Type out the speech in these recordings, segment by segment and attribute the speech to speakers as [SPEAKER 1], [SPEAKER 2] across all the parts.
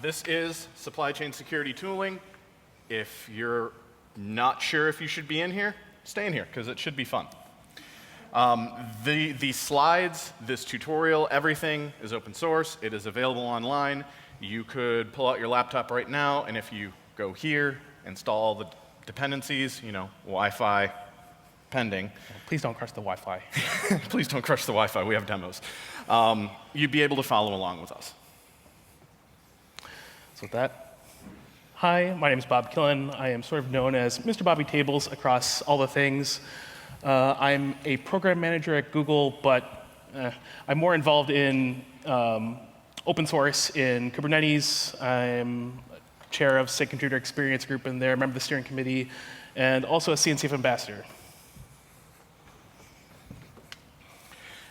[SPEAKER 1] This is supply chain security tooling. If you're not sure if you should be in here, stay in here, because it should be fun. The slides, this tutorial, everything is open source. It is available online. You could pull out your laptop right now, and if you go here, install all the dependencies, Wi-Fi pending.
[SPEAKER 2] Please don't crush the Wi-Fi.
[SPEAKER 1] Please don't crush the Wi-Fi. We have demos. You'd be able to follow along with us.
[SPEAKER 2] So with that, hi, my name is Bob Killen. I am sort of known as Mr. Bobby Tables across all the things. I'm a program manager at Google, but I'm more involved in open source in Kubernetes. I'm chair of Sica Contributor Experience Group in there, member of the steering committee, and also a CNCF ambassador.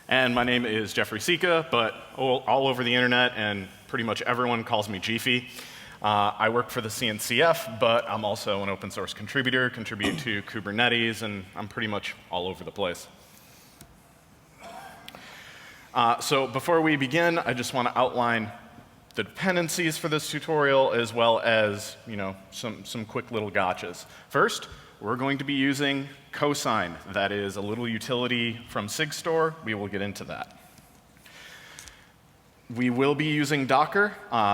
[SPEAKER 1] And my name is Jeffrey Sica, but all over the internet, and pretty much everyone calls me Jiffy. I work for the CNCF, but I'm also an open source contributor, contribute to Kubernetes, and I'm pretty much all over the place. So before we begin, I just want to outline the dependencies for this tutorial, as well as some quick little gotchas. First, we're going to be using Cosine. That is a little utility from SigStore. We will get into that. We will be using Docker.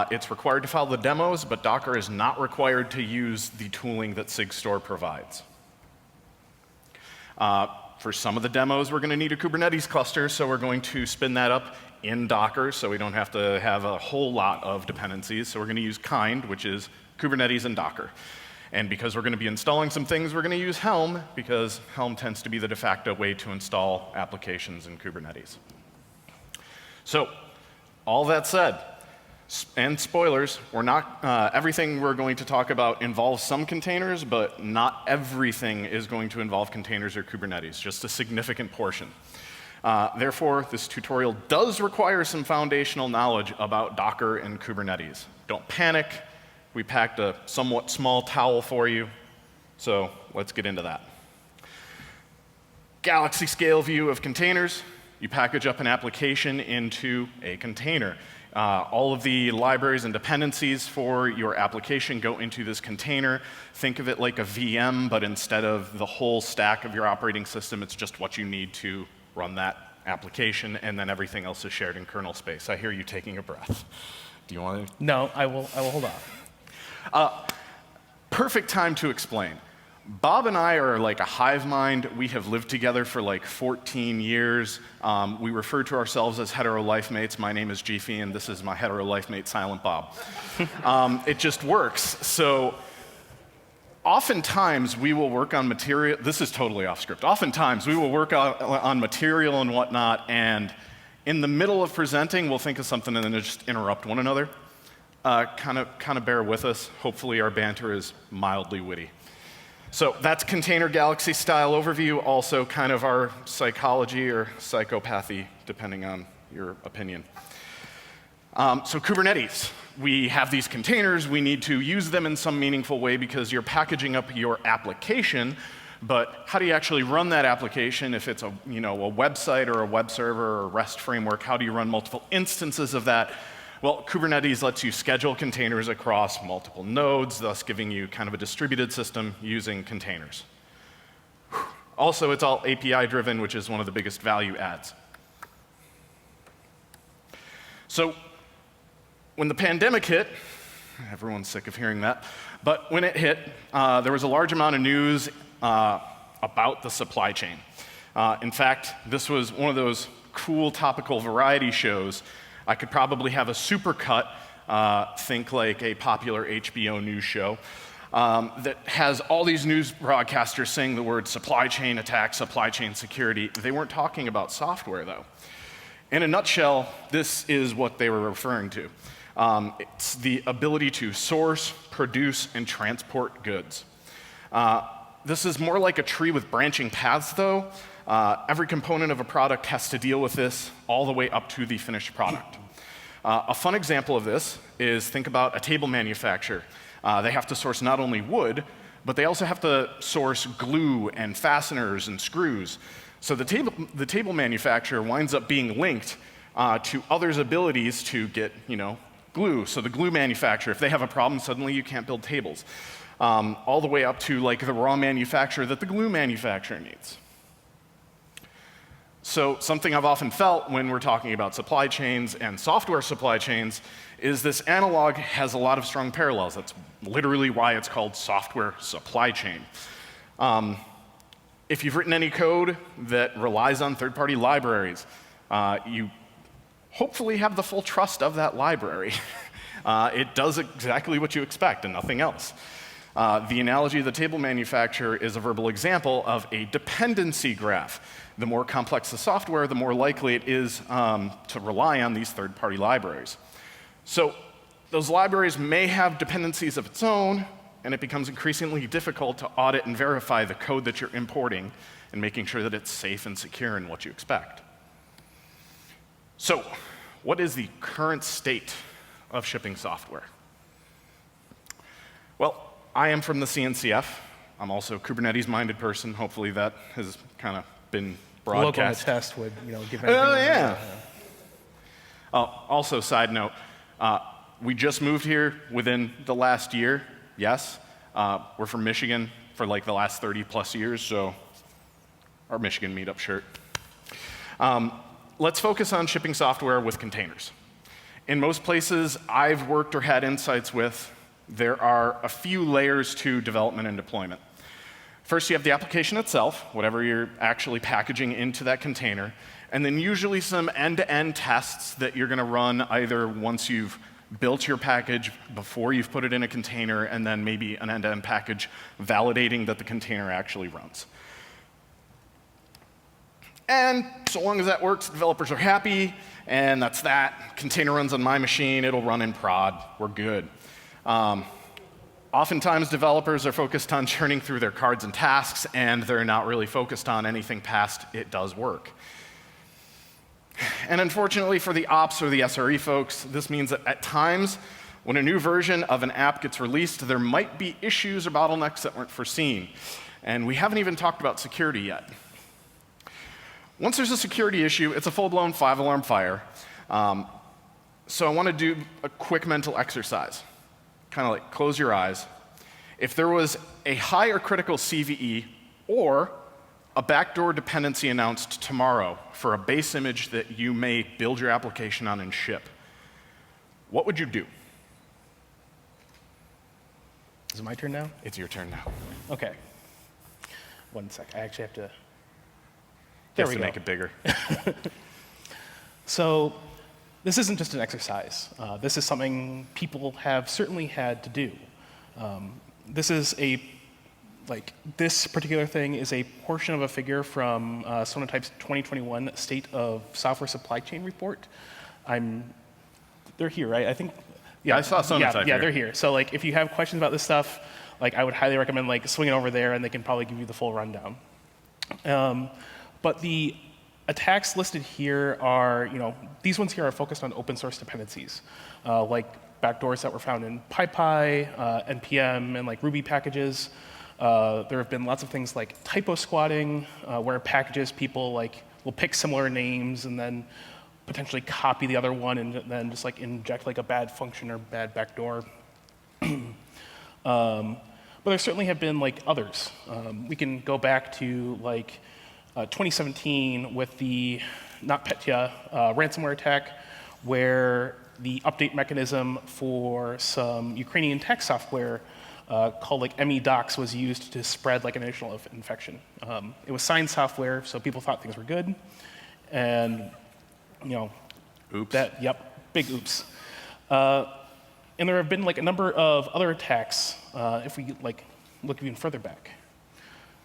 [SPEAKER 1] It's required to follow the demos, but Docker is not required to use the tooling that SigStore provides. For some of the demos, we're going to need a Kubernetes cluster, so we're going to spin that up in Docker, so we don't have to have a whole lot of dependencies. So we're going to use Kind, which is Kubernetes and Docker. And because we're going to be installing some things, we're going to use Helm, because Helm tends to be the de facto way to install applications in Kubernetes. So, all that said, and spoilers, everything we're going to talk about involves some containers, but not everything is going to involve containers or Kubernetes, just a significant portion. Therefore, this tutorial does require some foundational knowledge about Docker and Kubernetes. Don't panic. We packed a somewhat small towel for you, so let's get into that. Galaxy scale view of containers. You package up an application into a container. All of the libraries and dependencies for your application go into this container. Think of it like a VM, but instead of the whole stack of your operating system, it's just what you need to run that application, and then everything else is shared in kernel space. I hear you taking a breath. Do you want to?
[SPEAKER 2] No, I will hold off.
[SPEAKER 1] Perfect time to explain. Bob and I are like a hive mind. We have lived together for like 14 years. We refer to ourselves as hetero life mates. My name is Jiffy, and this is my hetero life mate, Silent Bob. It just works. So oftentimes we will work on material. This is totally off script. Oftentimes we will work on material and whatnot, and in the middle of presenting, we'll think of something and then just interrupt one another. Kind of bear with us. Hopefully our banter is mildly witty. So that's container galaxy style overview, also kind of our psychology or psychopathy, depending on your opinion. So Kubernetes, we have these containers. We need to use them in some meaningful way because you're packaging up your application, but how do you actually run that application if it's a website or a web server or a REST framework? How do you run multiple instances of that? Well, Kubernetes lets you schedule containers across multiple nodes, thus giving you kind of a distributed system using containers. Also, it's all API-driven, which is one of the biggest value adds. So when the pandemic hit, everyone's sick of hearing that, but when it hit, there was a large amount of news about the supply chain. In fact, this was one of those cool topical variety shows. I could probably have a supercut, think like a popular HBO news show, that has all these news broadcasters saying the word supply chain attack, supply chain security. They weren't talking about software, though. In a nutshell, this is what they were referring to. It's the ability to source, produce, and transport goods. This is more like a tree with branching paths, though. Every component of a product has to deal with this all the way up to the finished product. A fun example of this is think about a table manufacturer. They have to source not only wood, but they also have to source glue and fasteners and screws. So the table manufacturer winds up being linked to others' abilities to get, glue. So the glue manufacturer, if they have a problem, suddenly you can't build tables. All the way up to like the raw manufacturer that the glue manufacturer needs. So something I've often felt when we're talking about supply chains and software supply chains is this analog has a lot of strong parallels. That's literally why it's called software supply chain. If you've written any code that relies on third-party libraries, you hopefully have the full trust of that library. It does exactly what you expect and nothing else. The analogy of the table manufacturer is a verbal example of a dependency graph. The more complex the software, the more likely it is to rely on these third-party libraries. So those libraries may have dependencies of its own, and it becomes increasingly difficult to audit and verify the code that you're importing and making sure that it's safe and secure in what you expect. So what is the current state of shipping software? Well, I am from the CNCF. I'm also a Kubernetes-minded person. Hopefully that has kind of been broadcast.
[SPEAKER 2] Local on the test would, give anything.
[SPEAKER 1] Oh, yeah. Also, side note, we just moved here within the last year, yes. We're from Michigan for like the last 30+ years, so our Michigan meetup shirt. Let's focus on shipping software with containers. In most places I've worked or had insights with, there are a few layers to development and deployment. First, you have the application itself, whatever you're actually packaging into that container, and then usually some end-to-end tests that you're going to run either once you've built your package, before you've put it in a container, and then maybe an end-to-end package validating that the container actually runs. And so long as that works, developers are happy, and that's that. Container runs on my machine, it'll run in prod, we're good. Oftentimes, developers are focused on churning through their cards and tasks, and they're not really focused on anything past it does work. And unfortunately for the ops or the SRE folks, this means that at times, when a new version of an app gets released, there might be issues or bottlenecks that weren't foreseen. And we haven't even talked about security yet. Once there's a security issue, it's a full-blown 5-alarm fire. So I want to do a quick mental exercise. Kind of like close your eyes. If there was a high or critical CVE or a backdoor dependency announced tomorrow for a base image that you may build your application on and ship, what would you do?
[SPEAKER 2] Is it my turn now?
[SPEAKER 1] It's your turn now.
[SPEAKER 2] Okay. 1 sec. I actually have to.
[SPEAKER 1] There we go. Make it bigger.
[SPEAKER 2] So this isn't just an exercise. This is something people have certainly had to do. This particular thing is a portion of a figure from Sonatype's 2021 State of Software Supply Chain report. They're here, right? I think.
[SPEAKER 1] Yeah, I saw Sonatype
[SPEAKER 2] Yeah,
[SPEAKER 1] here.
[SPEAKER 2] they're here. So if you have questions about this stuff, I would highly recommend swinging over there, and they can probably give you the full rundown. But the attacks listed here are, these ones here are focused on open source dependencies, like backdoors that were found in PyPy, NPM, and Ruby packages. There have been lots of things like typo squatting, where packages people will pick similar names and then potentially copy the other one and then just inject a bad function or bad backdoor. But there certainly have been others. We can go back to 2017 with the NotPetya ransomware attack, where the update mechanism for some Ukrainian tech software called MEDocs was used to spread an initial infection. It was signed software, so people thought things were good, and
[SPEAKER 1] oops.
[SPEAKER 2] Big oops. And there have been a number of other attacks if we look even further back.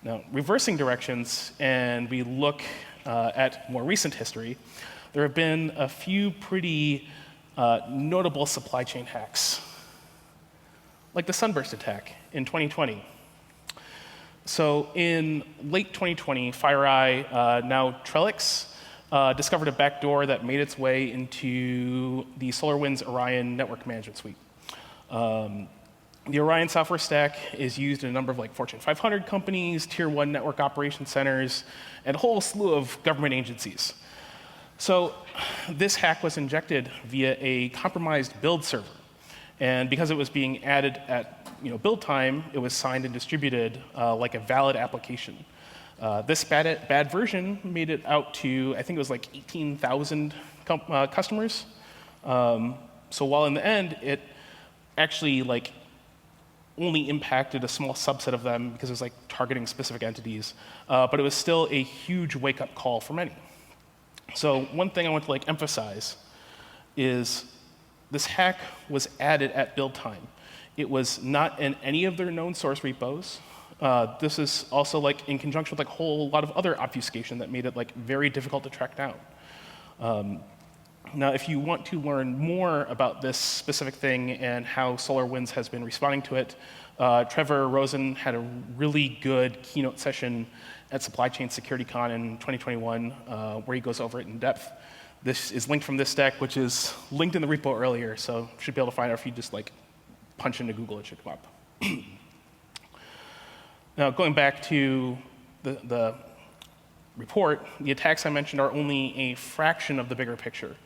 [SPEAKER 2] Now, reversing directions, and we look at more recent history, there have been a few pretty notable supply chain hacks, like the Sunburst attack in 2020. So in late 2020, FireEye, now Trellix, discovered a backdoor that made its way into the SolarWinds Orion network management suite. The Orion software stack is used in a number of Fortune 500 companies, tier 1 network operation centers, and a whole slew of government agencies. So this hack was injected via a compromised build server. And because it was being added at build time, it was signed and distributed like a valid application. This bad version made it out to, I think it was like 18,000 customers. So while in the end, it actually only impacted a small subset of them because it was targeting specific entities, but it was still a huge wake-up call for many. So one thing I want to emphasize is this hack was added at build time. It was not in any of their known source repos. This is also in conjunction with a whole lot of other obfuscation that made it very difficult to track down. Now, if you want to learn more about this specific thing and how SolarWinds has been responding to it, Trevor Rosen had a really good keynote session at Supply Chain Security Con in 2021 where he goes over it in depth. This is linked from this deck, which is linked in the repo earlier, so you should be able to find it if you just punch into Google, it should come up. Now, going back to the report, the attacks I mentioned are only a fraction of the bigger picture.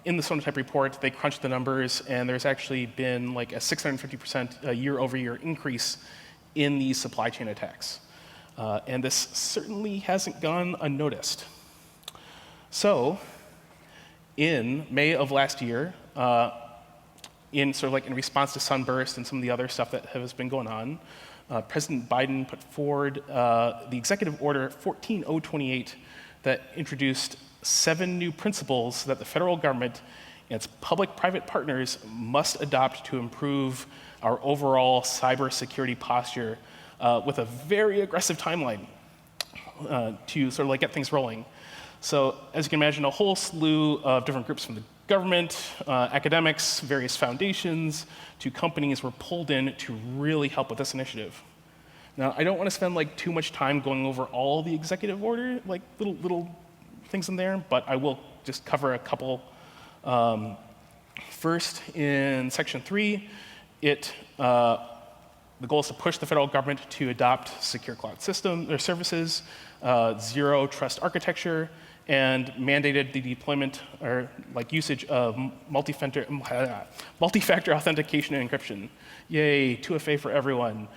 [SPEAKER 2] In the Sonatype report, they crunched the numbers, and there's actually been a 650% year-over-year increase in these supply chain attacks. And this certainly hasn't gone unnoticed. So, in May of last year, in response to Sunburst and some of the other stuff that has been going on, President Biden put forward the Executive Order 14028 that introduced 7 new principles that the federal government and its public-private partners must adopt to improve our overall cybersecurity posture with a very aggressive timeline to get things rolling. So as you can imagine, a whole slew of different groups from the government, academics, various foundations, to companies were pulled in to really help with this initiative. Now, I don't want to spend too much time going over all the executive order, little things in there, but I will just cover a couple. First, in Section 3, the goal is to push the federal government to adopt secure cloud systems or services, zero trust architecture, and mandated the deployment or usage of multi-factor authentication and encryption. Yay, 2FA for everyone.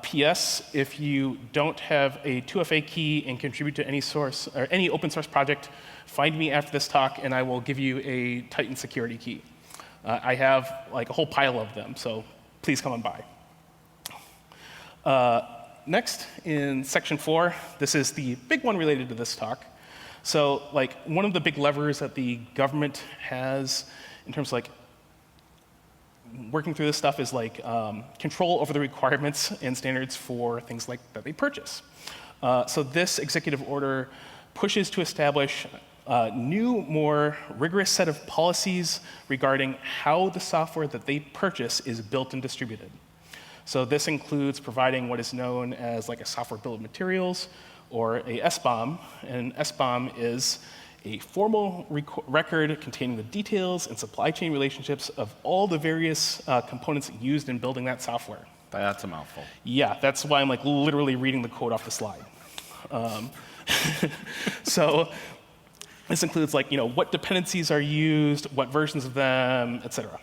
[SPEAKER 2] PS, if you don't have a 2FA key and contribute to any source or any open source project, find me after this talk and I will give you a Titan security key. I have a whole pile of them, so please come on by. Next, in Section 4, this is the big one related to this talk. So one of the big levers that the government has in terms of working through this stuff is control over the requirements and standards for things that they purchase. So this executive order pushes to establish a new, more rigorous set of policies regarding how the software that they purchase is built and distributed. So this includes providing what is known as a software bill of materials, or a SBOM. And SBOM is a formal record containing the details and supply chain relationships of all the various components used in building that software.
[SPEAKER 1] That's a mouthful.
[SPEAKER 2] Yeah, that's why I'm literally reading the code off the slide. So this includes what dependencies are used, what versions of them, et cetera.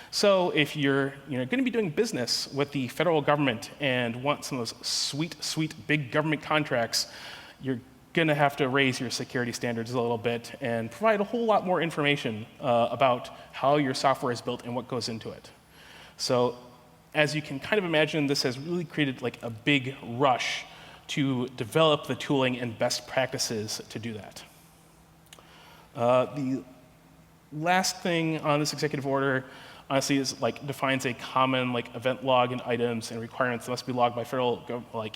[SPEAKER 2] So if you're going to be doing business with the federal government and want some of those sweet, sweet big government contracts, you're going to have to raise your security standards a little bit and provide a whole lot more information about how your software is built and what goes into it. So as you can kind of imagine, this has really created a big rush to develop the tooling and best practices to do that. The last thing on this executive order honestly is defines a common event log and items and requirements that must be logged by federal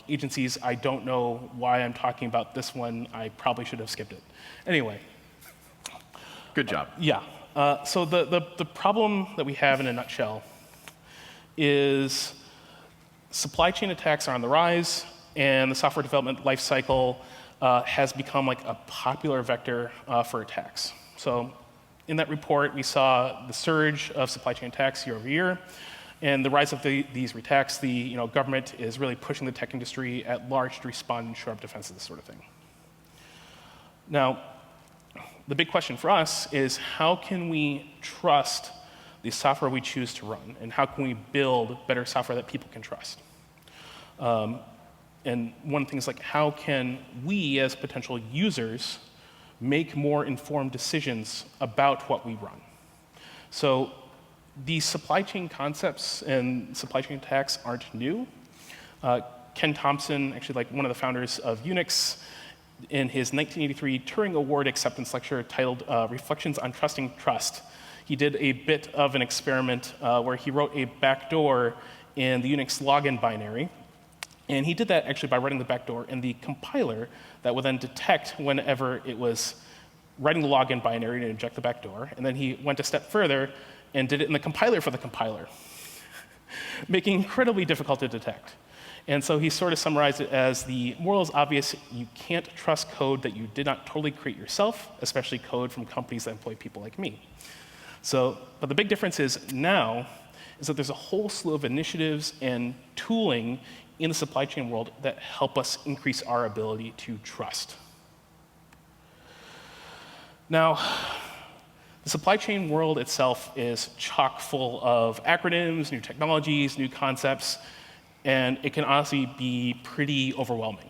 [SPEAKER 2] agencies. I don't know why I'm talking about this one. I probably should have skipped it. Anyway.
[SPEAKER 1] Good job.
[SPEAKER 2] Yeah. So the problem that we have in a nutshell is supply chain attacks are on the rise, and the software development lifecycle has become a popular vector for attacks. So in that report, we saw the surge of supply chain attacks year over year, and the rise of these attacks. The government is really pushing the tech industry at large to respond and shore up defenses, this sort of thing. Now, the big question for us is how can we trust the software we choose to run, and how can we build better software that people can trust? And one thing is like, how can we as potential users make more informed decisions about what we run? So these supply chain concepts and supply chain attacks aren't new. Ken Thompson, actually like one of the founders of Unix, in his 1983 Turing Award acceptance lecture titled Reflections on Trusting Trust, he did a bit of an experiment where he wrote a backdoor in the Unix login binary. And he did that actually by writing the backdoor in the compiler that would then detect whenever it was writing the login binary to inject the backdoor. And then he went a step further and did it in the compiler for the compiler, making it incredibly difficult to detect. And so he sort of summarized it as the moral is obvious, you can't trust code that you did not totally create yourself, especially code from companies that employ people like me. So, but the big difference is now is that there's a whole slew of initiatives and tooling in the supply chain world that help us increase our ability to trust. Now, the supply chain world itself is chock full of acronyms, new technologies, new concepts, and it can honestly be pretty overwhelming.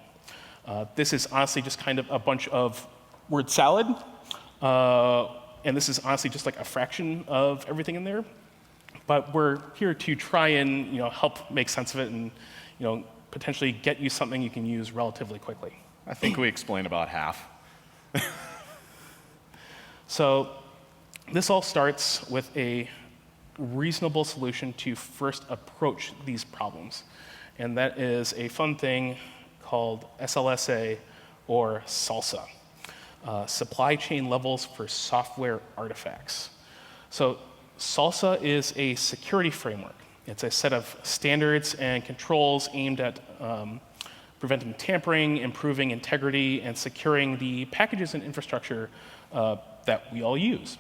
[SPEAKER 2] This is honestly just kind of a bunch of word salad, and this is honestly just like a fraction of everything in there. But we're here to try and help make sense of it and potentially get you something you can use relatively quickly.
[SPEAKER 1] I think we explained about half.
[SPEAKER 2] So this all starts with a reasonable solution to first approach these problems. And that is a fun thing called SLSA or SALSA, Supply Chain Levels for Software Artifacts. So SALSA is a security framework. It's a set of standards and controls aimed at preventing tampering, improving integrity, and securing the packages and infrastructure that we all use.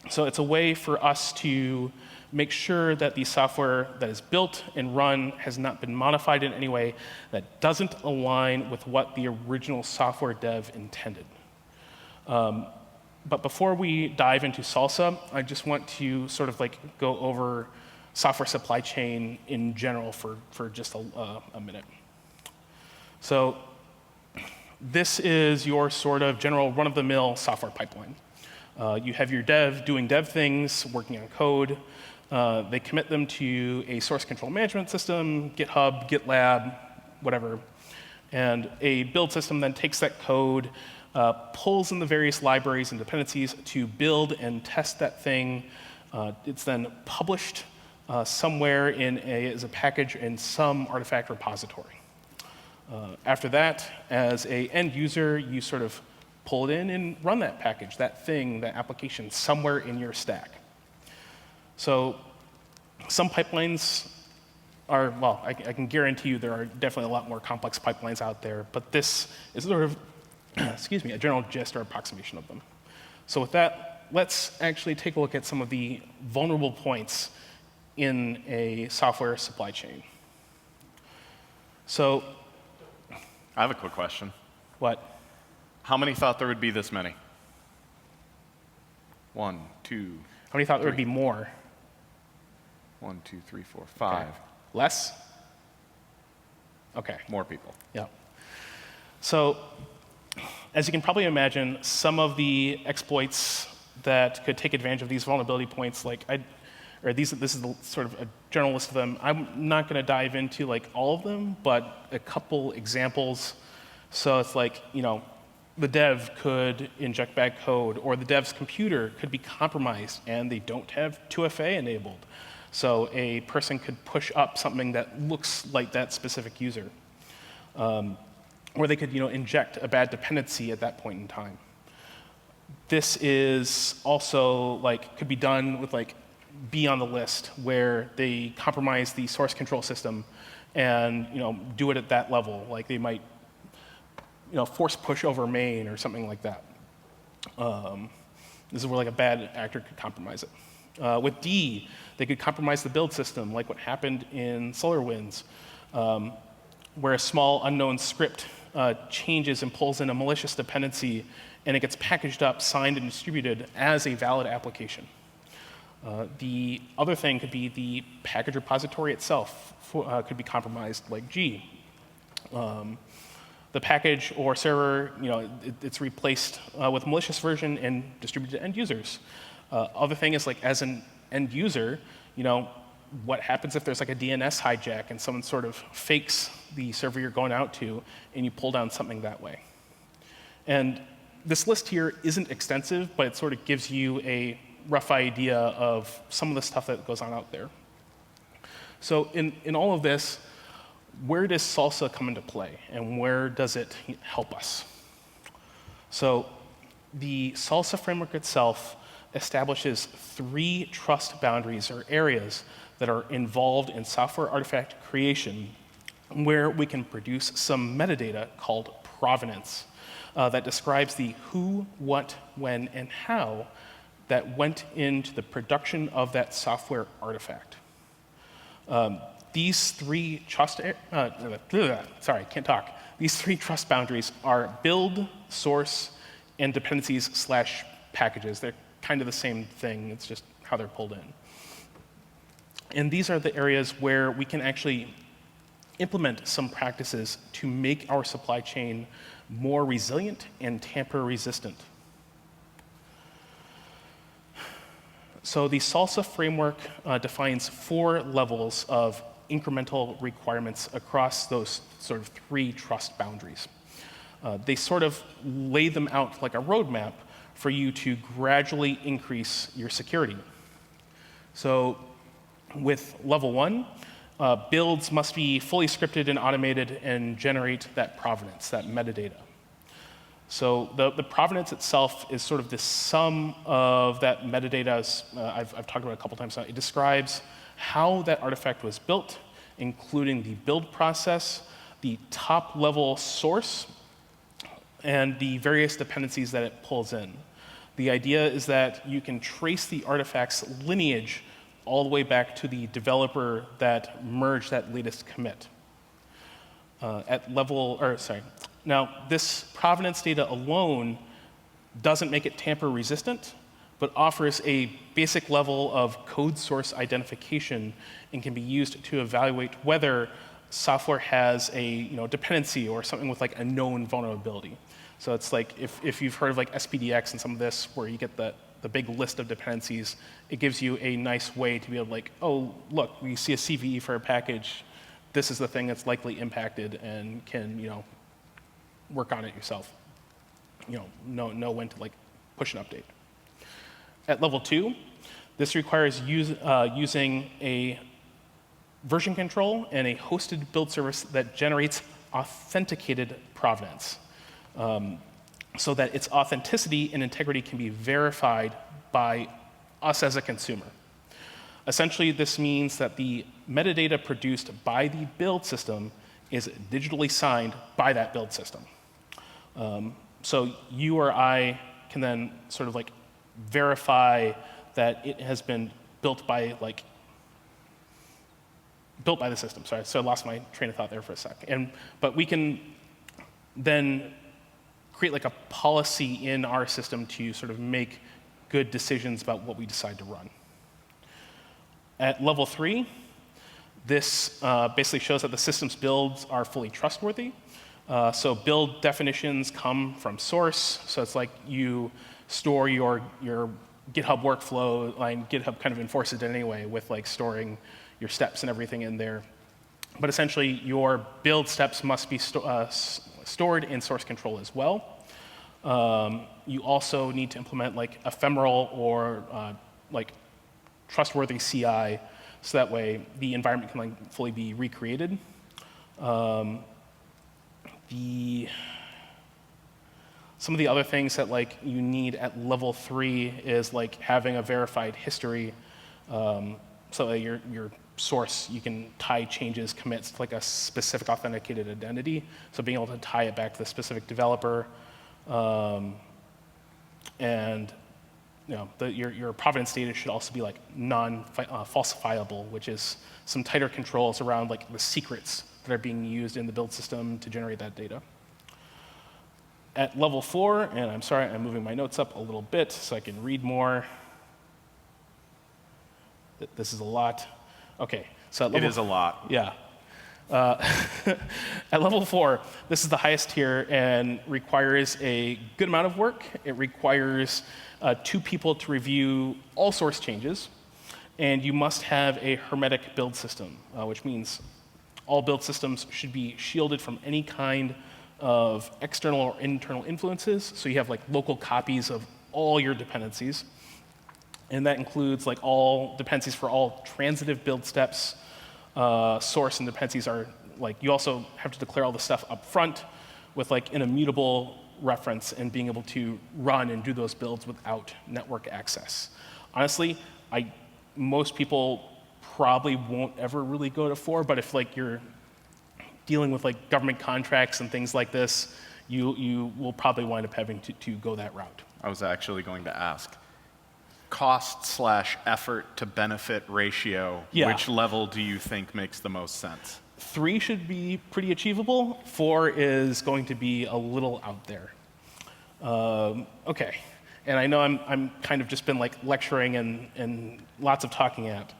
[SPEAKER 2] So it's a way for us to make sure that the software that is built and run has not been modified in any way that doesn't align with what the original software dev intended. But before we dive into SALSA, I just want to sort of like go over software supply chain in general for just a minute. So this is your sort of general run-of-the-mill software pipeline. You have your dev doing dev things, working on code. They commit them to a source control management system, GitHub, GitLab, whatever. And a build system then takes that code, pulls in the various libraries and dependencies to build and test that thing. It's then published somewhere as a package in some artifact repository. After that, as an end user, you sort of pull it in and run that package, that thing, that application somewhere in your stack. So some pipelines are, well, I can guarantee you there are definitely a lot more complex pipelines out there, but this is sort of, excuse me, a general gist or approximation of them. So with that, let's actually take a look at some of the vulnerable points in a software supply chain. So,
[SPEAKER 1] I have a quick question.
[SPEAKER 2] what?
[SPEAKER 1] How many thought there would be this many? 1, 2.
[SPEAKER 2] How many thought there would be more?
[SPEAKER 1] 1, 2, 3, 4, 5.
[SPEAKER 2] Okay. Less? Okay.
[SPEAKER 1] More people.
[SPEAKER 2] Yeah. So, as you can probably imagine, some of the exploits that could take advantage of these vulnerability points, this is sort of a general list of them. I'm not going to dive into like all of them, but a couple examples. So it's like, the dev could inject bad code, or the dev's computer could be compromised and they don't have 2FA enabled. So a person could push up something that looks like that specific user. Or they could inject a bad dependency at that point in time. This is also could be done with be on the list, where they compromise the source control system and do it at that level. Like they might force push over main or something like that. This is where a bad actor could compromise it. With D, they could compromise the build system, like what happened in SolarWinds, where a small unknown script changes and pulls in a malicious dependency, and it gets packaged up, signed, and distributed as a valid application. The other thing could be the package repository itself could be compromised, like G. The package or server, it's replaced with a malicious version and distributed to end users. Other thing is, like, as an end user, what happens if there's like a DNS hijack and someone sort of fakes the server you're going out to and you pull down something that way? And this list here isn't extensive, but it sort of gives you a rough idea of some of the stuff that goes on out there. So in all of this, where does Salsa come into play, and where does it help us? So the Salsa framework itself establishes 3 trust boundaries or areas that are involved in software artifact creation, where we can produce some metadata called provenance that describes the who, what, when, and how that went into the production of that software artifact. These 3 trust, These 3 trust boundaries are build, source, and dependencies/packages. They're kind of the same thing, it's just how they're pulled in. And these are the areas where we can actually implement some practices to make our supply chain more resilient and tamper-resistant. So the Salsa framework defines 4 levels of incremental requirements across those sort of 3 trust boundaries. They sort of lay them out like a roadmap for you to gradually increase your security. So with level 1, builds must be fully scripted and automated and generate that provenance, that metadata. So the provenance itself is sort of the sum of that metadata, as I've talked about it a couple times now. It describes how that artifact was built, including the build process, the top-level source, and the various dependencies that it pulls in. The idea is that you can trace the artifact's lineage all the way back to the developer that merged that latest commit. Now, this provenance data alone doesn't make it tamper-resistant, but offers a basic level of code source identification and can be used to evaluate whether software has a dependency or something with like a known vulnerability. So it's like if you've heard of like SPDX and some of this, where you get the big list of dependencies, it gives you a nice way to be able to like, oh, look, we see a CVE for a package. This is the thing that's likely impacted and can, work on it yourself. Know when to like push an update. At level 2, this requires using a version control and a hosted build service that generates authenticated provenance, so that its authenticity and integrity can be verified by us as a consumer. Essentially, this means that the metadata produced by the build system is digitally signed by that build system. So you or I can then sort of like verify that it has been built by the system. Sorry, so I lost my train of thought there for a sec. But we can then create like a policy in our system to sort of make good decisions about what we decide to run. At level 3, this basically shows that the system's builds are fully trustworthy. So build definitions come from source. So it's like you store your GitHub workflow, and GitHub kind of enforces it anyway with like storing your steps and everything in there. But essentially, your build steps must be stored in source control as well. You also need to implement like ephemeral or like trustworthy CI, so that way the environment can like fully be recreated. Some of the other things that like you need at level 3 is like having a verified history, so that your source, you can tie changes, commits to like a specific authenticated identity. So being able to tie it back to the specific developer, and your provenance data should also be like non-falsifiable, which is some tighter controls around like the secrets that are being used in the build system to generate that data. At level 4, and I'm sorry, I'm moving my notes up a little bit so I can read more. This is a lot. Okay, so at level,
[SPEAKER 1] It is a lot.
[SPEAKER 2] yeah. Uh, at level 4, this is the highest tier and requires a good amount of work. It requires 2 people to review all source changes, and you must have a hermetic build system, which means all build systems should be shielded from any kind of external or internal influences. So you have like local copies of all your dependencies. And that includes like all dependencies for all transitive build steps. Source and dependencies are like, you also have to declare all the stuff up front with like an immutable reference and being able to run and do those builds without network access. Honestly, most people probably won't ever really go to 4, but if like you're dealing with like government contracts and things like this, you will probably wind up having to go that route.
[SPEAKER 1] I was actually going to ask. Cost/effort to benefit ratio,
[SPEAKER 2] Yeah.
[SPEAKER 1] which level do you think makes the most sense?
[SPEAKER 2] 3 should be pretty achievable. 4 is going to be a little out there. Okay, and I know I'm kind of just been like lecturing and lots of talking at.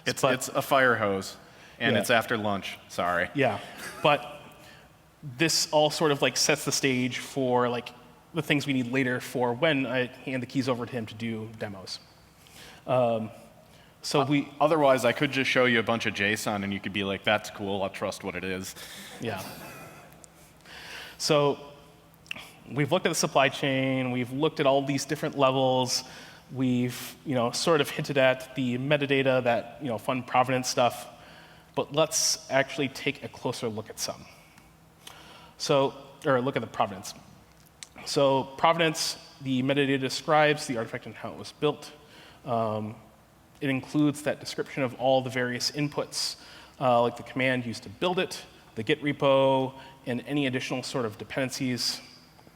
[SPEAKER 1] It's a fire hose, and
[SPEAKER 2] Yeah.
[SPEAKER 1] it's after lunch. Sorry.
[SPEAKER 2] Yeah, but this all sort of like sets the stage for like the things we need later for when I hand the keys over to him to do demos.
[SPEAKER 1] Otherwise, I could just show you a bunch of JSON, and you could be like, "That's cool. I'll trust what it is."
[SPEAKER 2] Yeah. So we've looked at the supply chain. We've looked at all these different levels. We've sort of hinted at the metadata, that fun provenance stuff. But let's actually take a closer look at some. Or look at the provenance. So provenance, the metadata describes the artifact and how it was built. It includes that description of all the various inputs, like the command used to build it, the Git repo, and any additional sort of dependencies,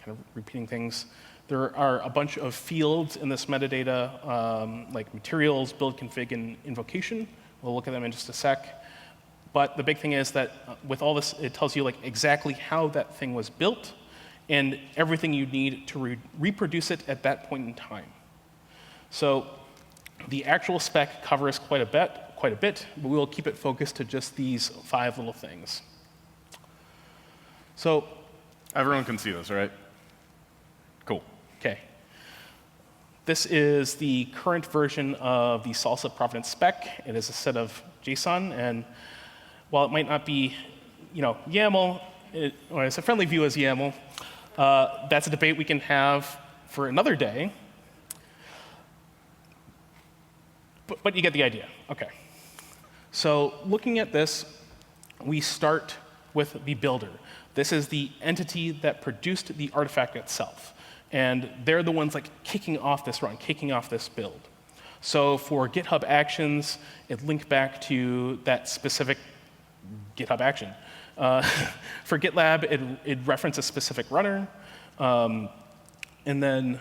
[SPEAKER 2] kind of repeating things. There are a bunch of fields in this metadata, like materials, build config, and invocation. We'll look at them in just a sec. But the big thing is that with all this, it tells you like exactly how that thing was built and everything you need to reproduce it at that point in time. So the actual spec covers quite a bit, but we'll keep it focused to just these 5 little things. So
[SPEAKER 1] Everyone can see this, right? Cool.
[SPEAKER 2] okay. This is the current version of the Salsa provenance spec. It is a set of JSON, and while it might not be, YAML, or it's a friendly view as YAML, that's a debate we can have for another day. But you get the idea. Okay. So looking at this, we start with the builder. This is the entity that produced the artifact itself. And they're the ones like kicking off this run, kicking off this build. So for GitHub Actions, it linked back to that specific GitHub action. For GitLab, it referenced a specific runner. And then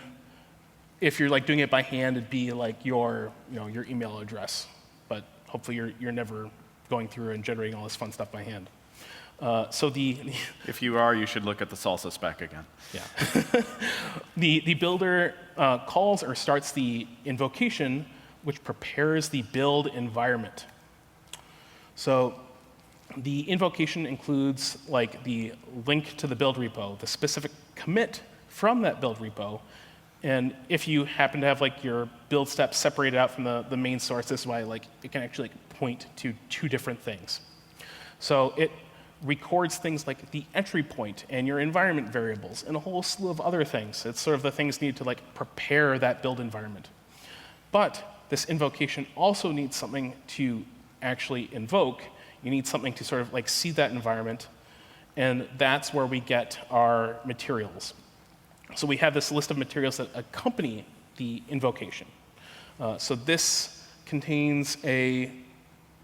[SPEAKER 2] if you're like doing it by hand, it'd be like your email address. But hopefully you're never going through and generating all this fun stuff by hand.
[SPEAKER 1] If you are, you should look at the Salsa spec again.
[SPEAKER 2] Yeah. The builder calls or starts the invocation, which prepares the build environment. So the invocation includes like the link to the build repo, the specific commit from that build repo, and if you happen to have like your build steps separated out from the main source, this is why like it can actually point to 2 different things. So it records things like the entry point and your environment variables and a whole slew of other things. It's sort of the things needed to like prepare that build environment. But this invocation also needs something to actually invoke. You need something to sort of like see that environment, and that's where we get our materials. So we have this list of materials that accompany the invocation. So this contains a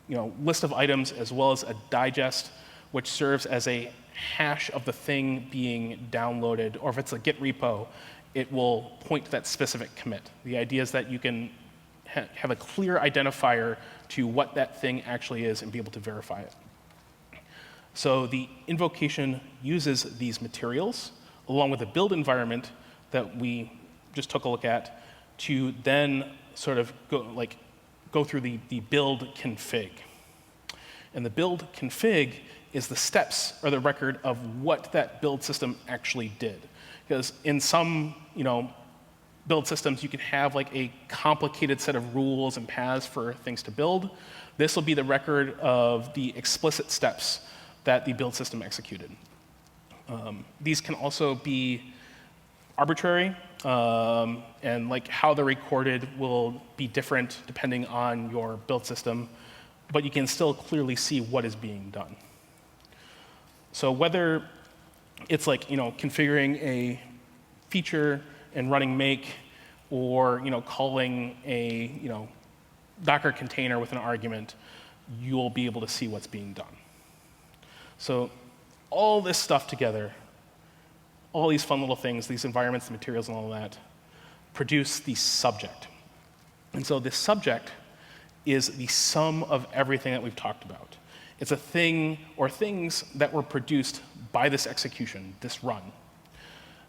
[SPEAKER 2] list of items as well as a digest, which serves as a hash of the thing being downloaded, or if it's a Git repo, it will point to that specific commit. The idea is that you can have a clear identifier to what that thing actually is and be able to verify it. So the invocation uses these materials along with the build environment that we just took a look at, to then sort of go through the build config. And the build config is the steps or the record of what that build system actually did. Because in some, build systems, you can have like a complicated set of rules and paths for things to build. This will be the record of the explicit steps that the build system executed. These can also be arbitrary, and like how they're recorded will be different depending on your build system, but you can still clearly see what is being done. So whether it's like, configuring a feature and running make, or, calling a, Docker container with an argument, you'll be able to see what's being done. So all this stuff together, all these fun little things, these environments, the materials, and all that, produce the subject. And so this subject is the sum of everything that we've talked about. It's a thing or things that were produced by this execution, this run.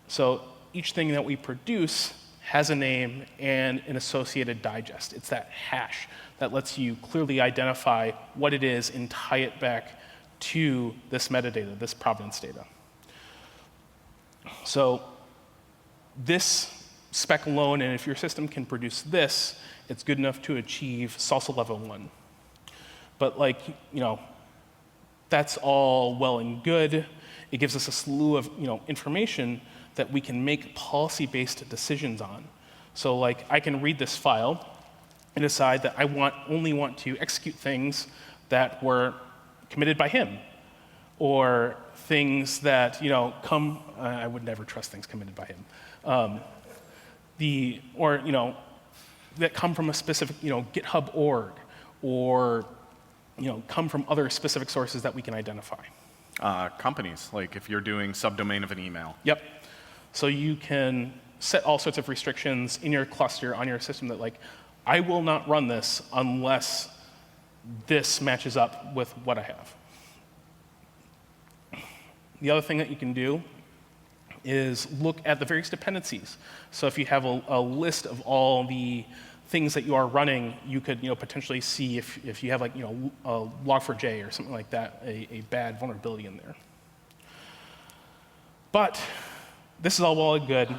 [SPEAKER 2] So each thing that we produce has a name and an associated digest. It's that hash that lets you clearly identify what it is and tie it back to this metadata, this provenance data. So this spec alone, and if your system can produce this, it's good enough to achieve SALSA level 1. But that's all well and good. It gives us a slew of information that we can make policy-based decisions on. So I can read this file and decide that I only want to execute things that were committed by him, or things that come. I would never trust things committed by him. That come from a specific GitHub org, or come from other specific sources that we can identify.
[SPEAKER 1] Companies, like if you're doing subdomain of an email.
[SPEAKER 2] Yep. So you can set all sorts of restrictions in your cluster on your system that I will not run this unless this matches up with what I have. The other thing that you can do is look at the various dependencies. So if you have a list of all the things that you are running, you could potentially see if you have a log4j or something like that, a bad vulnerability in there. But this is all well and good.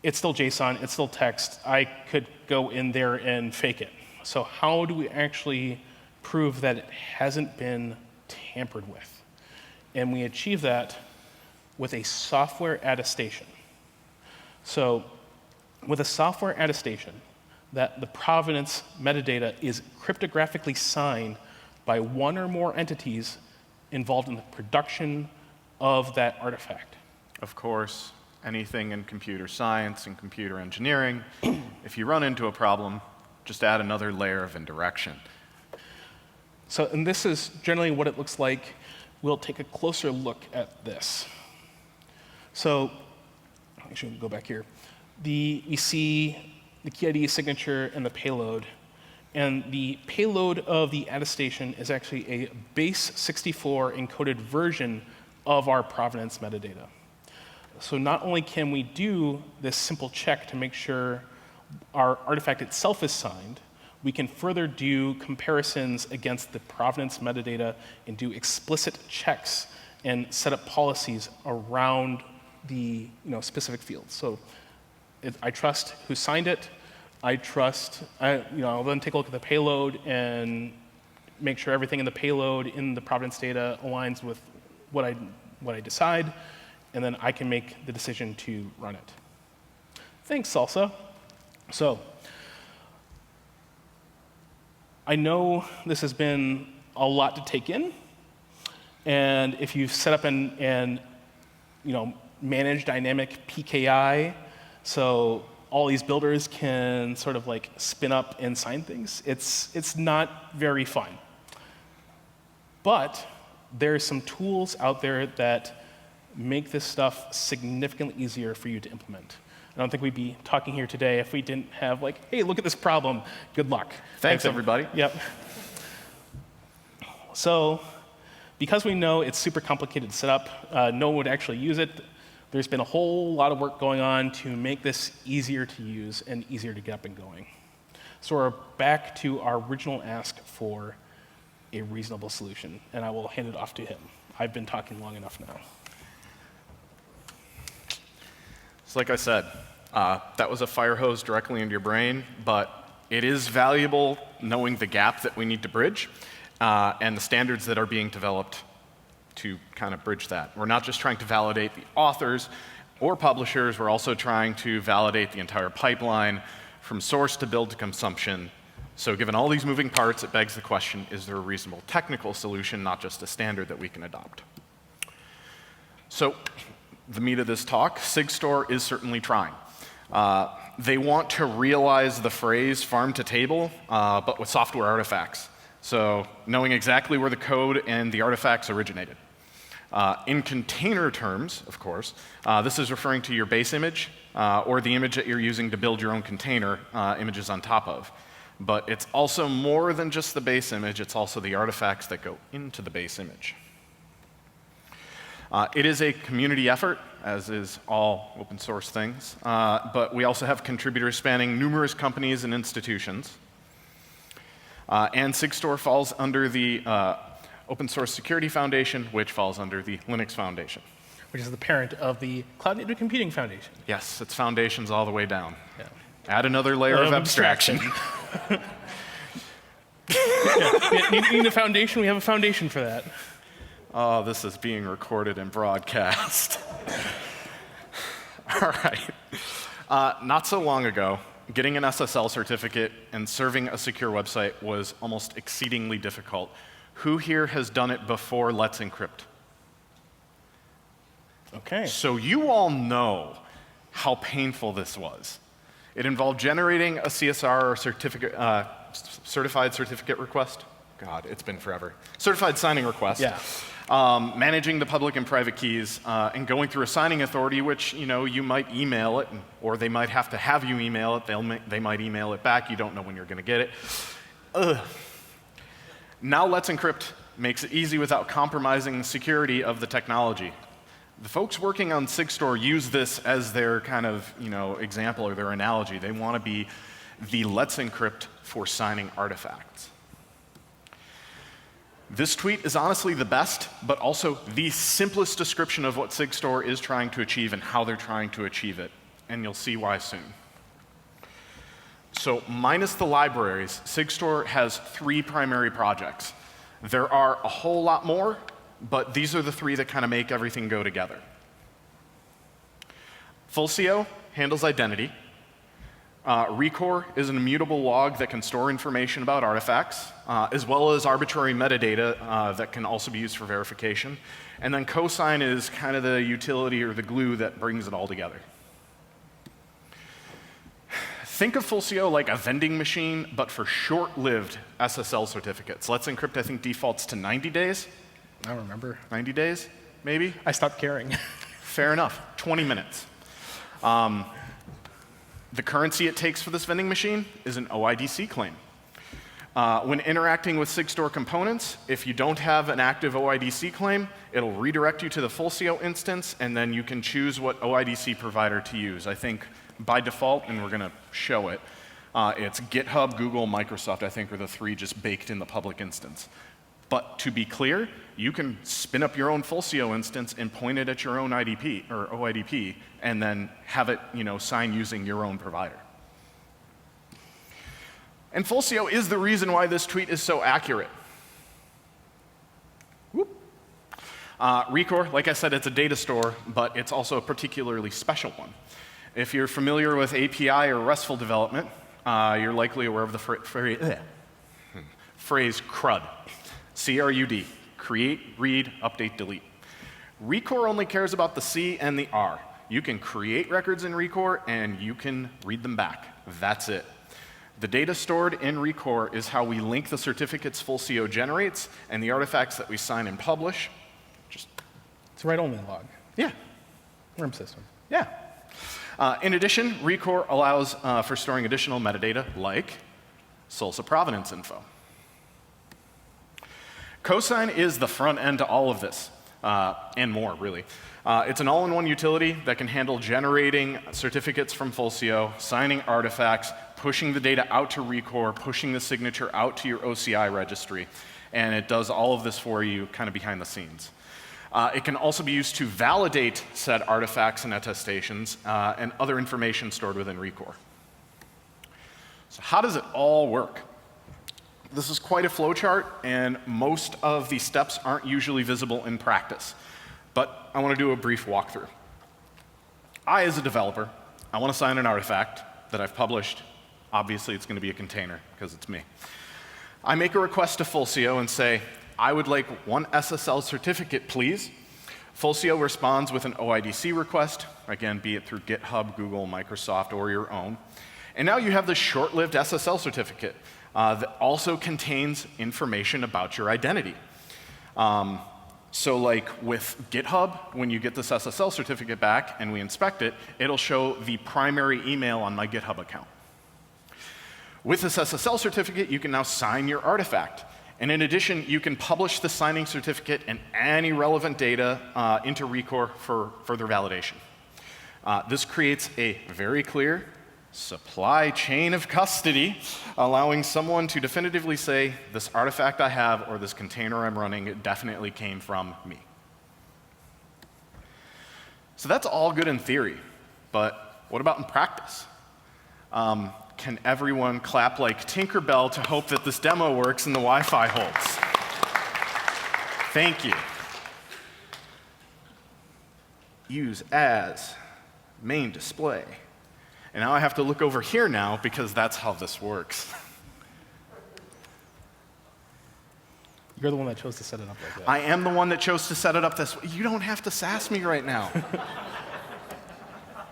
[SPEAKER 2] It's still JSON, it's still text. I could go in there and fake it. So how do we actually prove that it hasn't been tampered with? And we achieve that with a software attestation. So with a software attestation, that the provenance metadata is cryptographically signed by one or more entities involved in the production of that artifact.
[SPEAKER 1] Of course, anything in computer science and computer engineering, if you run into a problem, just add another layer of indirection.
[SPEAKER 2] So, and this is generally what it looks like. We'll take a closer look at this. So, actually, we'll go back here. We see the key ID signature and the payload. And the payload of the attestation is actually a base 64 encoded version of our provenance metadata. So not only can we do this simple check to make sure our artifact itself is signed, we can further do comparisons against the provenance metadata and do explicit checks and set up policies around the specific fields. So I trust who signed it. I trust, I'll then take a look at the payload and make sure everything in the payload in the provenance data aligns with what I decide, and then I can make the decision to run it. Thanks, Salsa. So I know this has been a lot to take in, and if you've set up and manage dynamic PKI, so all these builders can sort of spin up and sign things, it's not very fun. But there's some tools out there that make this stuff significantly easier for you to implement. I don't think we'd be talking here today if we didn't have hey, look at this problem. Good luck.
[SPEAKER 1] Thanks everybody.
[SPEAKER 2] Yep. So Because we know it's super complicated to set up, no one would actually use it. There's been a whole lot of work going on to make this easier to use and easier to get up and going. So we're back to our original ask for a reasonable solution, and I will hand it off to him. I've been talking long enough now.
[SPEAKER 1] So like I said, that was a fire hose directly into your brain, but it is valuable knowing the gap that we need to bridge and the standards that are being developed to kind of bridge that. We're not just trying to validate the authors or publishers, we're also trying to validate the entire pipeline from source to build to consumption. So given all these moving parts, it begs the question, is there a reasonable technical solution, not just a standard that we can adopt? So the meat of this talk, SigStore is certainly trying. They want to realize the phrase farm to table, but with software artifacts. So knowing exactly where the code and the artifacts originated. In container terms, of course, this is referring to your base image or the image that you're using to build your own container images on top of. But it's also more than just the base image, it's also the artifacts that go into the base image. It is a community effort, as is all open source things, but we also have contributors spanning numerous companies and institutions. And SigStore falls under the Open Source Security Foundation, which falls under the Linux Foundation.
[SPEAKER 2] Which is the parent of the Cloud Native Computing Foundation.
[SPEAKER 1] Yes, it's foundations all the way down.
[SPEAKER 2] Yeah.
[SPEAKER 1] Add another layer of abstraction.
[SPEAKER 2] Yeah. Need a foundation? We have a foundation for that.
[SPEAKER 1] Oh, this is being recorded and broadcast. All right. Not so long ago, getting an SSL certificate and serving a secure website was almost exceedingly difficult. Who here has done it before Let's Encrypt?
[SPEAKER 2] Okay.
[SPEAKER 1] So you all know how painful this was. It involved generating a CSR or certified certificate request. God, it's been forever. Certified signing request.
[SPEAKER 2] Yeah.
[SPEAKER 1] Managing the public and private keys, and going through a signing authority, which you might email it, or they might have to have you email it. They might email it back. You don't know when you're going to get it. Ugh. Now Let's Encrypt makes it easy without compromising the security of the technology. The folks working on SigStore use this as their kind of example or their analogy. They want to be the Let's Encrypt for signing artifacts. This tweet is honestly the best, but also the simplest description of what SigStore is trying to achieve and how they're trying to achieve it. And you'll see why soon. So minus the libraries, SigStore has 3 primary projects. There are a whole lot more, but these are the 3 that kind of make everything go together. Fulcio handles identity. Recore is an immutable log that can store information about artifacts, as well as arbitrary metadata that can also be used for verification. And then cosign is kind of the utility or the glue that brings it all together. Think of Fulcio like a vending machine, but for short-lived SSL certificates. Let's Encrypt, I think, defaults to 90 days.
[SPEAKER 2] I don't remember.
[SPEAKER 1] 90 days, maybe?
[SPEAKER 2] I stopped caring.
[SPEAKER 1] Fair enough. 20 minutes. The currency it takes for this vending machine is an OIDC claim. When interacting with SigStore components, if you don't have an active OIDC claim, it'll redirect you to the Fulcio instance, and then you can choose what OIDC provider to use. I think by default, and we're going to show it, it's GitHub, Google, Microsoft, I think, are the 3 just baked in the public instance. But to be clear, you can spin up your own Fulcio instance and point it at your own IDP or OIDP, and then have it, sign using your own provider. And Fulcio is the reason why this tweet is so accurate. Whoop. Recore, like I said, it's a data store, but it's also a particularly special one. If you're familiar with API or RESTful development, you're likely aware of the phrase CRUD. C-R-U-D, create, read, update, delete. Recore only cares about the C and the R. You can create records in Recore, and you can read them back. That's it. The data stored in Recore is how we link the certificates Fulcio generates and the artifacts that we sign and publish.
[SPEAKER 2] It's a write-only log.
[SPEAKER 1] Yeah.
[SPEAKER 2] RIM system.
[SPEAKER 1] Yeah. In addition, Recore allows for storing additional metadata like source of provenance info. Cosign is the front end to all of this, and more, really. It's an all-in-one utility that can handle generating certificates from Fulcio, signing artifacts, pushing the data out to Rekor, pushing the signature out to your OCI registry, and it does all of this for you kind of behind the scenes. It can also be used to validate said artifacts and attestations and other information stored within Rekor. So how does it all work? This is quite a flowchart, and most of the steps aren't usually visible in practice. But I want to do a brief walkthrough. I, as a developer, I want to sign an artifact that I've published. Obviously, it's going to be a container, because it's me. I make a request to Fulcio and say, I would like one SSL certificate, please. Fulcio responds with an OIDC request, again, be it through GitHub, Google, Microsoft, or your own. And now you have this short-lived SSL certificate that also contains information about your identity. So like with GitHub, when you get this SSL certificate back and we inspect it, it'll show the primary email on my GitHub account. With this SSL certificate, you can now sign your artifact. And in addition, you can publish the signing certificate and any relevant data into Rekor for further validation. This creates a very clear supply chain of custody, allowing someone to definitively say, this artifact I have or this container I'm running definitely came from me. So that's all good in theory, but what about in practice? Can everyone clap like Tinkerbell to hope that this demo works and the Wi-Fi holds? Thank you. Use as main display. And now I have to look over here now because that's how this works.
[SPEAKER 2] You're the one that chose to set it up like that.
[SPEAKER 1] I am the one that chose to set it up this way. You don't have to sass me right now.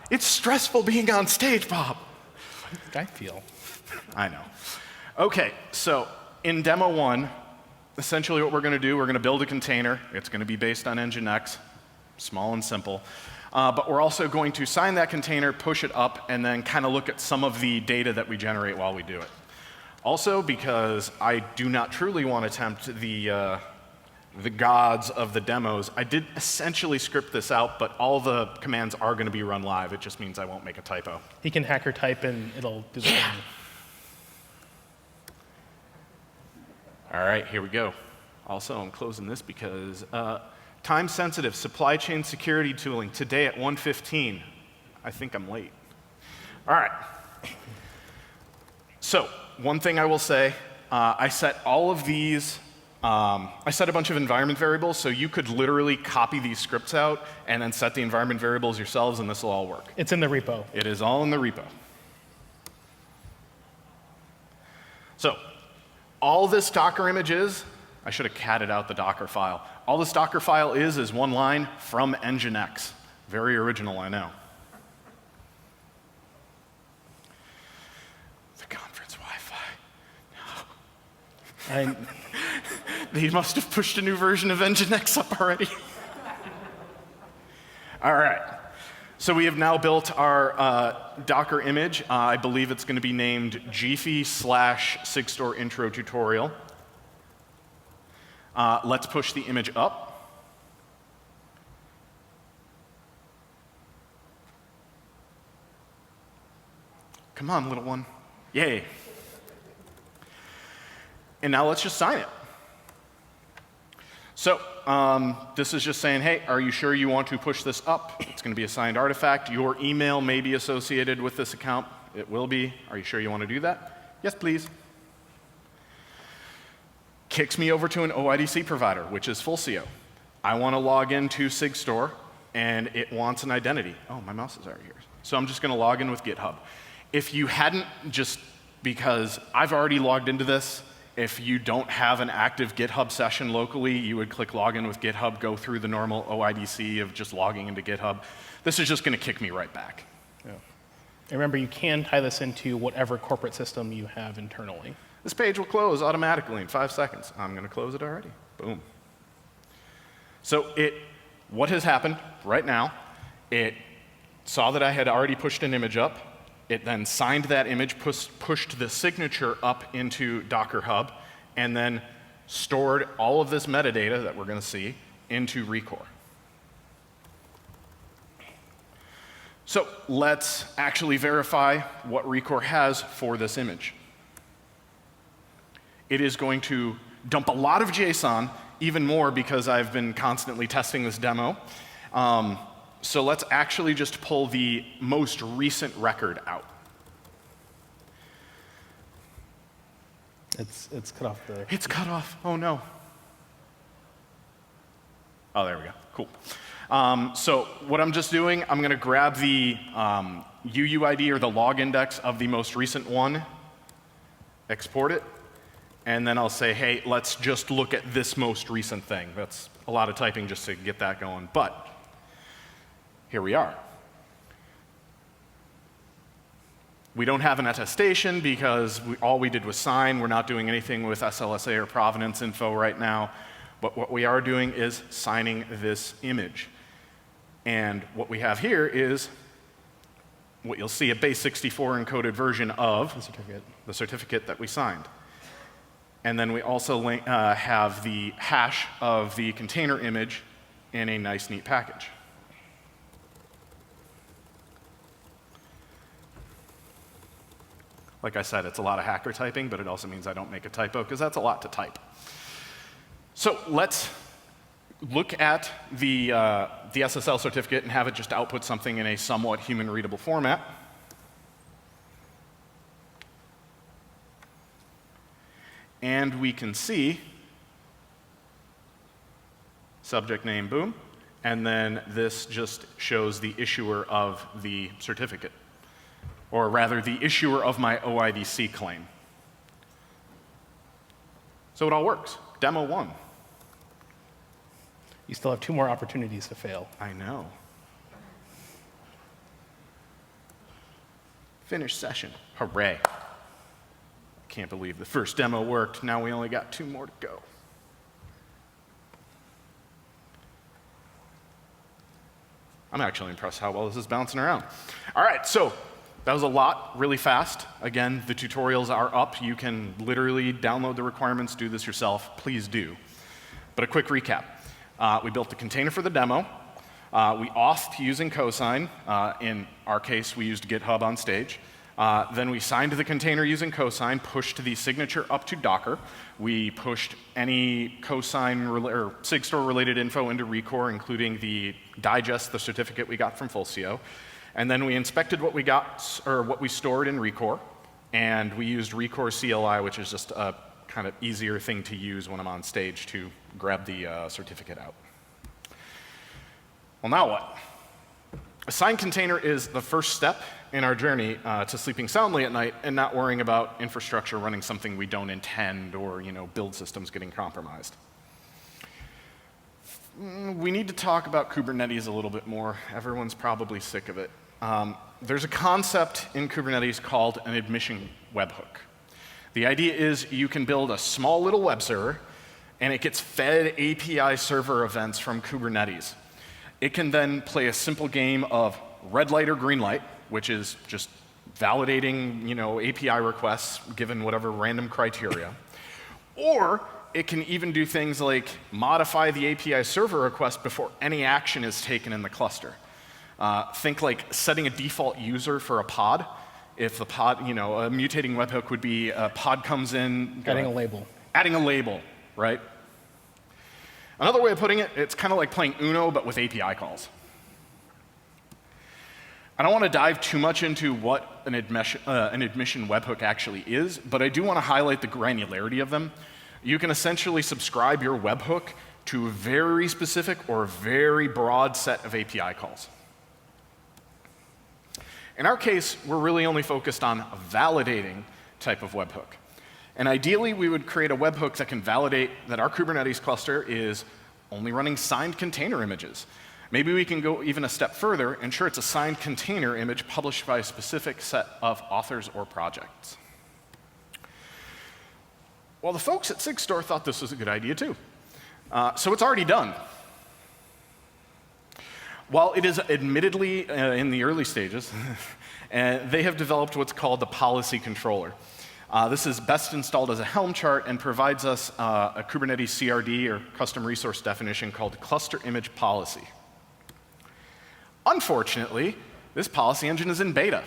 [SPEAKER 1] It's stressful being on stage, Bob.
[SPEAKER 2] I feel.
[SPEAKER 1] I know. Okay, so in demo 1, essentially what we're going to do, we're going to build a container. It's going to be based on Nginx, small and simple. But we're also going to sign that container, push it up, and then kind of look at some of the data that we generate while we do it. Also, because I do not truly want to tempt the gods of the demos, I did essentially script this out, but all the commands are going to be run live. It just means I won't make a typo.
[SPEAKER 2] He can hacker type and it'll do the thing.
[SPEAKER 1] All right, here we go. Also, I'm closing this because time-sensitive supply chain security tooling today at 1:15. I think I'm late. All right. So one thing I will say, I set all of these, I set a bunch of environment variables, so you could literally copy these scripts out and then set the environment variables yourselves, and this will all work.
[SPEAKER 2] It's in the repo.
[SPEAKER 1] It is all in the repo. So all this Docker image is, I should have catted out the Docker file. All this Docker file is one line from Nginx. Very original, I know. The conference Wi-Fi. No. They must have pushed a new version of Nginx up already. All right. So we have now built our Docker image. I believe it's going to be named Gphy/Sigstore intro tutorial. Let's push the image up. Come on, little one. Yay. And now let's just sign it. So this is just saying, hey, are you sure you want to push this up? It's going to be a signed artifact. Your email may be associated with this account. It will be. Are you sure you want to do that? Yes, please. Kicks me over to an OIDC provider, which is Fulcio. I want to log into Sigstore, and it wants an identity. Oh, my mouse is already here. So I'm just going to log in with GitHub. If you hadn't, just because I've already logged into this, if you don't have an active GitHub session locally, you would click login with GitHub, go through the normal OIDC of just logging into GitHub. This is just going to kick me right back.
[SPEAKER 2] Yeah. And remember, you can tie this into whatever corporate system you have internally.
[SPEAKER 1] This page will close automatically in 5 seconds. I'm going to close it already. Boom. So what has happened right now, it saw that I had already pushed an image up. It then signed that image, pushed the signature up into Docker Hub, and then stored all of this metadata that we're going to see into Recore. So let's actually verify what Recore has for this image. It is going to dump a lot of JSON, even more because I've been constantly testing this demo. So let's actually just pull the most recent record out.
[SPEAKER 2] It's cut off there.
[SPEAKER 1] It's cut off. Oh, no. Oh, there we go. Cool. So what I'm just doing, I'm going to grab the UUID or the log index of the most recent one, export it, and then I'll say, hey, let's just look at this most recent thing. That's a lot of typing just to get that going. But here we are. We don't have an attestation because all we did was sign. We're not doing anything with SLSA or provenance info right now. But what we are doing is signing this image. And what we have here is what you'll see, a base64 encoded version of the certificate that we signed. And then we also have the hash of the container image in a nice, neat package. Like I said, it's a lot of hacker typing, but it also means I don't make a typo, because that's a lot to type. So let's look at the SSL certificate and have it just output something in a somewhat human-readable format. And we can see subject name, boom, and then this just shows the issuer of the certificate, or rather the issuer of my OIDC claim. So it all works. Demo 1.
[SPEAKER 2] You still have 2 more opportunities to fail.
[SPEAKER 1] I know. Finish session. Hooray. Can't believe the first demo worked. Now we only got 2 more to go. I'm actually impressed how well this is bouncing around. All right, so that was a lot, really fast. Again, the tutorials are up. You can literally download the requirements, do this yourself. Please do. But a quick recap. We built the container for the demo. We authed using cosign. In our case, we used GitHub on stage. Then we signed the container using cosign, pushed the signature up to Docker. We pushed any cosign or SigStore related info into Recore, including the digest, the certificate we got from Fulcio. And then we inspected what we got, or what we stored in Recore, and we used Recore CLI, which is just a kind of easier thing to use when I'm on stage to grab the certificate out. Well, now what? A signed container is the first step in our journey to sleeping soundly at night and not worrying about infrastructure running something we don't intend, or build systems getting compromised. We need to talk about Kubernetes a little bit more. Everyone's probably sick of it. There's a concept in Kubernetes called an admission webhook. The idea is you can build a small little web server, and it gets fed API server events from Kubernetes. It can then play a simple game of red light or green light, which is just validating API requests given whatever random criteria. Or it can even do things like modify the API server request before any action is taken in the cluster. Think like setting a default user for a pod. If the pod, a mutating webhook would be a pod comes in.
[SPEAKER 2] Adding a label.
[SPEAKER 1] Adding a label, right? Another way of putting it, it's kind of like playing Uno, but with API calls. I don't want to dive too much into what an admission webhook actually is, but I do want to highlight the granularity of them. You can essentially subscribe your webhook to a very specific or very broad set of API calls. In our case, we're really only focused on a validating type of webhook. And ideally, we would create a webhook that can validate that our Kubernetes cluster is only running signed container images. Maybe we can go even a step further, ensure it's a signed container image published by a specific set of authors or projects. Well, the folks at SigStore thought this was a good idea too. So it's already done. While it is admittedly in the early stages, they have developed what's called the policy controller. This is best installed as a Helm chart and provides us a Kubernetes CRD, or custom resource definition, called cluster image policy. Unfortunately, this policy engine is in beta.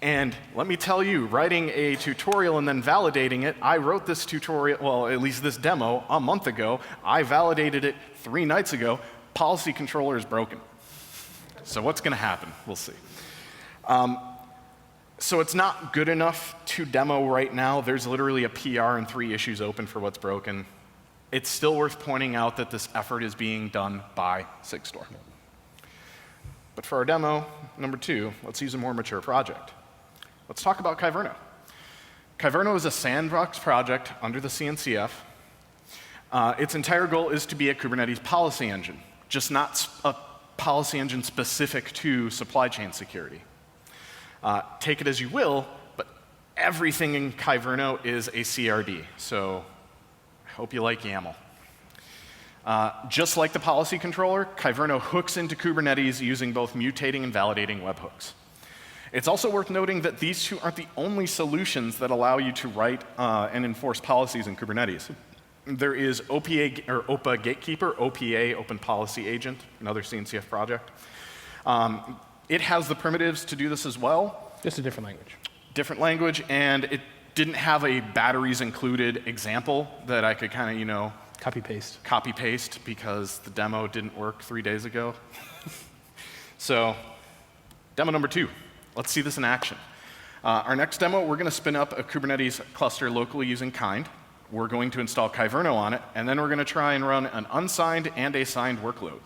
[SPEAKER 1] And let me tell you, writing a tutorial and then validating it, I wrote this tutorial, well, at least this demo, a month ago. I validated it 3 nights ago. Policy controller is broken. So what's going to happen? We'll see. So it's not good enough to demo right now. There's literally a PR and 3 issues open for what's broken. It's still worth pointing out that this effort is being done by Sigstore. But for our demo, number 2, let's use a more mature project. Let's talk about Kyverno. Kyverno is a sandbox project under the CNCF. Its entire goal is to be a Kubernetes policy engine, just not a policy engine specific to supply chain security. Take it as you will, but everything in Kyverno is a CRD, so I hope you like YAML. Just like the policy controller, Kyverno hooks into Kubernetes using both mutating and validating webhooks. It's also worth noting that these 2 aren't the only solutions that allow you to write and enforce policies in Kubernetes. There is OPA Gatekeeper, OPA, Open Policy Agent, another CNCF project. It has the primitives to do this as well.
[SPEAKER 2] Just a different language.
[SPEAKER 1] Different language, and it didn't have a batteries included example that I could kind of, copy paste because the demo didn't work 3 days ago. So, demo number 2. Let's see this in action. Our next demo, we're going to spin up a Kubernetes cluster locally using Kind. We're going to install Kyverno on it, and then we're going to try and run an unsigned and a signed workload.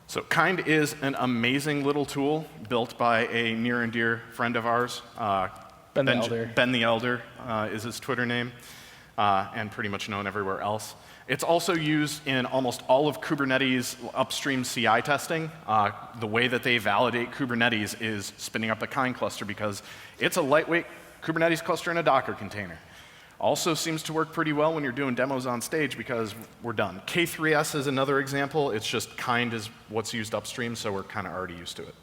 [SPEAKER 1] So Kind is an amazing little tool built by a near and dear friend of ours.
[SPEAKER 2] Ben the Elder.
[SPEAKER 1] Ben the Elder is his Twitter name, and pretty much known everywhere else. It's also used in almost all of Kubernetes upstream CI testing. The way that they validate Kubernetes is spinning up a Kind cluster because it's a lightweight Kubernetes cluster in a Docker container. Also seems to work pretty well when you're doing demos on stage because we're done. K3s is another example. It's just Kind is what's used upstream, so we're kind of already used to it.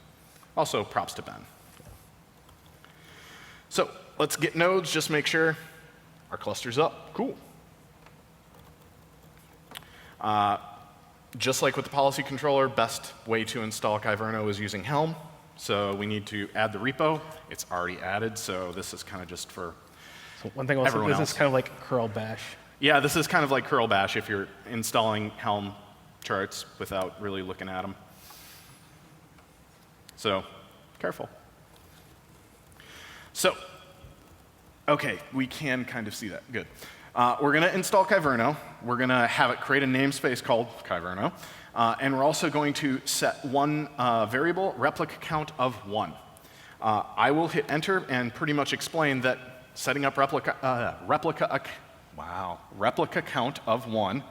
[SPEAKER 1] Also, props to Ben. So let's get nodes, just make sure our cluster's up. Cool. Just like with the policy controller, best way to install Kyverno is using Helm. So we need to add the repo. It's already added, so this is kind of just for
[SPEAKER 2] one thing also, this is kind of like curl bash.
[SPEAKER 1] Yeah, this is kind of like curl bash if you're installing Helm charts without really looking at them. So, careful. So, okay, we can kind of see that. Good. We're going to install Kyverno. We're going to have it create a namespace called Kyverno. And we're also going to set one variable, replica count of 1. I will hit enter and pretty much explain that setting up replica count of 1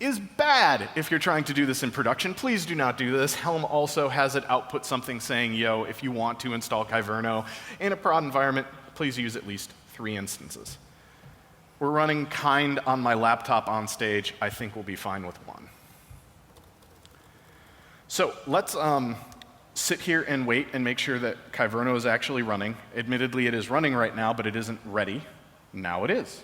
[SPEAKER 1] is bad if you're trying to do this in production. Please do not do this. Helm also has it output something saying, yo, if you want to install Kyverno in a prod environment, please use at least 3 instances. We're running Kind on my laptop on stage. I think we'll be fine with 1. So let's sit here and wait and make sure that Kyverno is actually running. Admittedly, it is running right now, but it isn't ready. Now it is.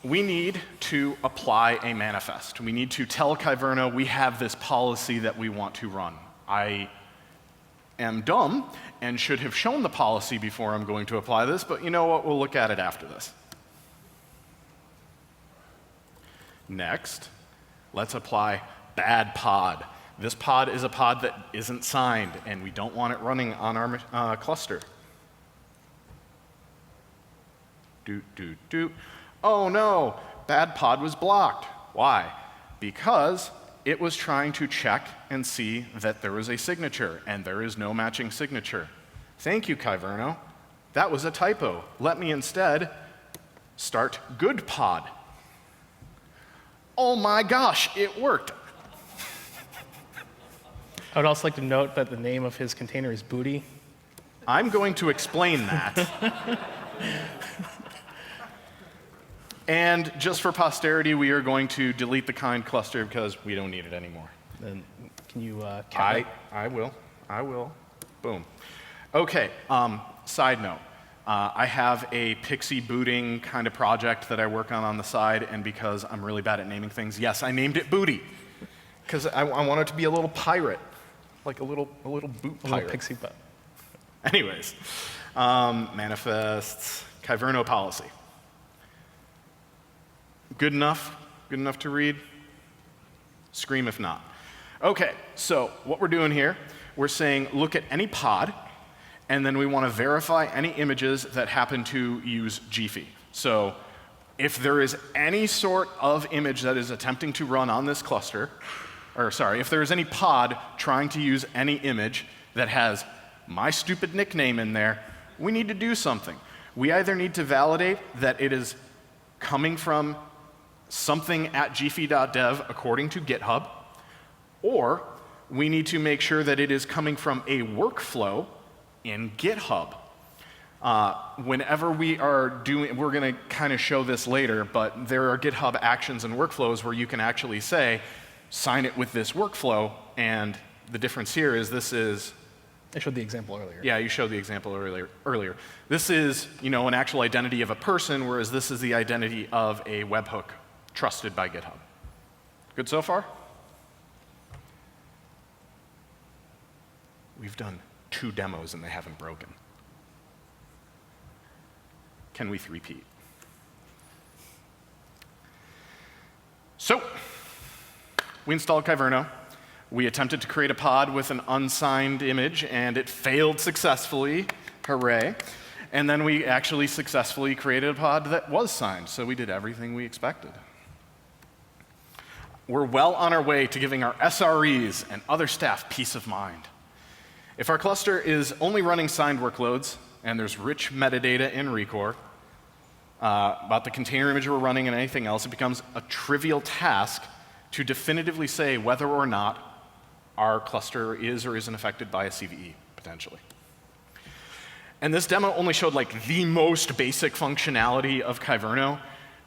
[SPEAKER 1] We need to apply a manifest. We need to tell Kyverno we have this policy that we want to run. I am dumb and should have shown the policy before I'm going to apply this, but you know what? We'll look at it after this. Next, let's apply bad pod. This pod is a pod that isn't signed, and we don't want it running on our cluster. Oh no, bad pod was blocked. Why? Because it was trying to check and see that there was a signature, and there is no matching signature. Thank you, Kyverno. That was a typo. Let me instead start good pod. Oh my gosh, it worked.
[SPEAKER 2] I would also like to note that the name of his container is Booty.
[SPEAKER 1] I'm going to explain that. And just for posterity, we are going to delete the kind cluster because we don't need it anymore.
[SPEAKER 2] Then can you
[SPEAKER 1] I will. Boom. Okay, side note. I have a Pixie booting kind of project that I work on the side, and because I'm really bad at naming things, yes, I named it Booty. Because I want it to be a little pirate, like a little boot pirate.
[SPEAKER 2] A little pixie butt.
[SPEAKER 1] Anyways, manifests, Kyverno policy. Good enough? Good enough to read? Scream if not. Okay, so what we're doing here, we're saying look at any pod, and then we want to verify any images that happen to use Gphy. So if there is any sort of image that is attempting to run on this cluster, or sorry, if there is any pod trying to use any image that has my stupid nickname in there, we need to do something. We either need to validate that it is coming from something at gphy.dev according to GitHub, or we need to make sure that it is coming from a workflow in GitHub. Whenever we are doing, we're going to kind of show this later, but there are GitHub actions and workflows where you can actually say, sign it with this workflow, and the difference here is this is...
[SPEAKER 2] I showed the example earlier.
[SPEAKER 1] Yeah, you showed the example earlier. This is, an actual identity of a person, whereas this is the identity of a webhook trusted by GitHub. Good so far? We've done 2 demos and they haven't broken. Can we repeat? So, we installed Kyverno. We attempted to create a pod with an unsigned image, and it failed successfully. Hooray. And then we actually successfully created a pod that was signed, so we did everything we expected. We're well on our way to giving our SREs and other staff peace of mind. If our cluster is only running signed workloads, and there's rich metadata in Recore about the container image we're running and anything else, it becomes a trivial task to definitively say whether or not our cluster is or isn't affected by a CVE, potentially. And this demo only showed like the most basic functionality of Kyverno.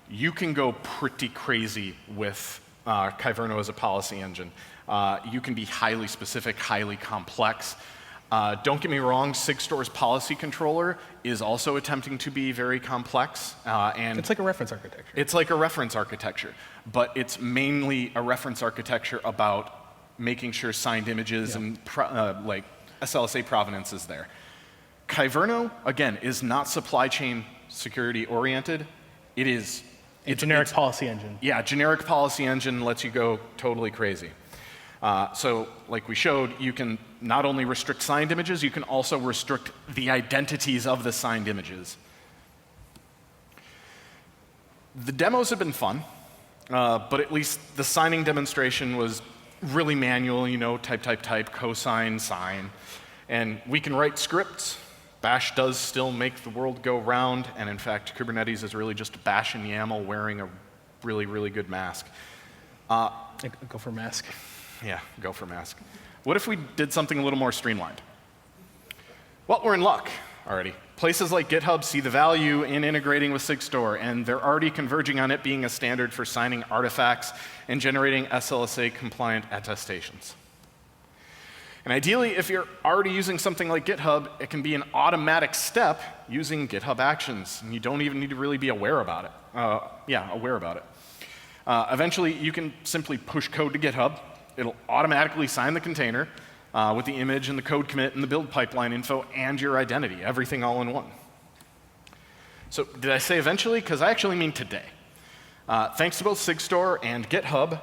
[SPEAKER 1] You can go pretty crazy with Kyverno as a policy engine. You can be highly specific, highly complex. Don't get me wrong, Sigstore's policy controller is also attempting to be very complex. And
[SPEAKER 2] it's like a reference architecture.
[SPEAKER 1] It's like a reference architecture, but it's mainly a reference architecture about making sure signed images and like SLSA provenance is there. Kyverno, again, is not supply chain security oriented. It is
[SPEAKER 2] a generic policy engine.
[SPEAKER 1] Yeah, generic policy engine lets you go totally crazy. So like we showed, you can not only restrict signed images, you can also restrict the identities of the signed images. The demos have been fun, but at least the signing demonstration was really manual, type, cosign, sign. And we can write scripts. Bash does still make the world go round, and in fact, Kubernetes is really just Bash and YAML wearing a really, really good mask.
[SPEAKER 2] Go for mask.
[SPEAKER 1] Yeah, go for mask. What if we did something a little more streamlined? Well, we're in luck already. Places like GitHub see the value in integrating with Sigstore, and they're already converging on it being a standard for signing artifacts and generating SLSA-compliant attestations. And ideally, if you're already using something like GitHub, it can be an automatic step using GitHub Actions, and you don't even need to really be aware about it. Aware about it. Eventually, you can simply push code to GitHub. It'll automatically sign the container with the image and the code commit and the build pipeline info and your identity, everything all in one. So did I say eventually? Because I actually mean today. Thanks to both Sigstore and GitHub,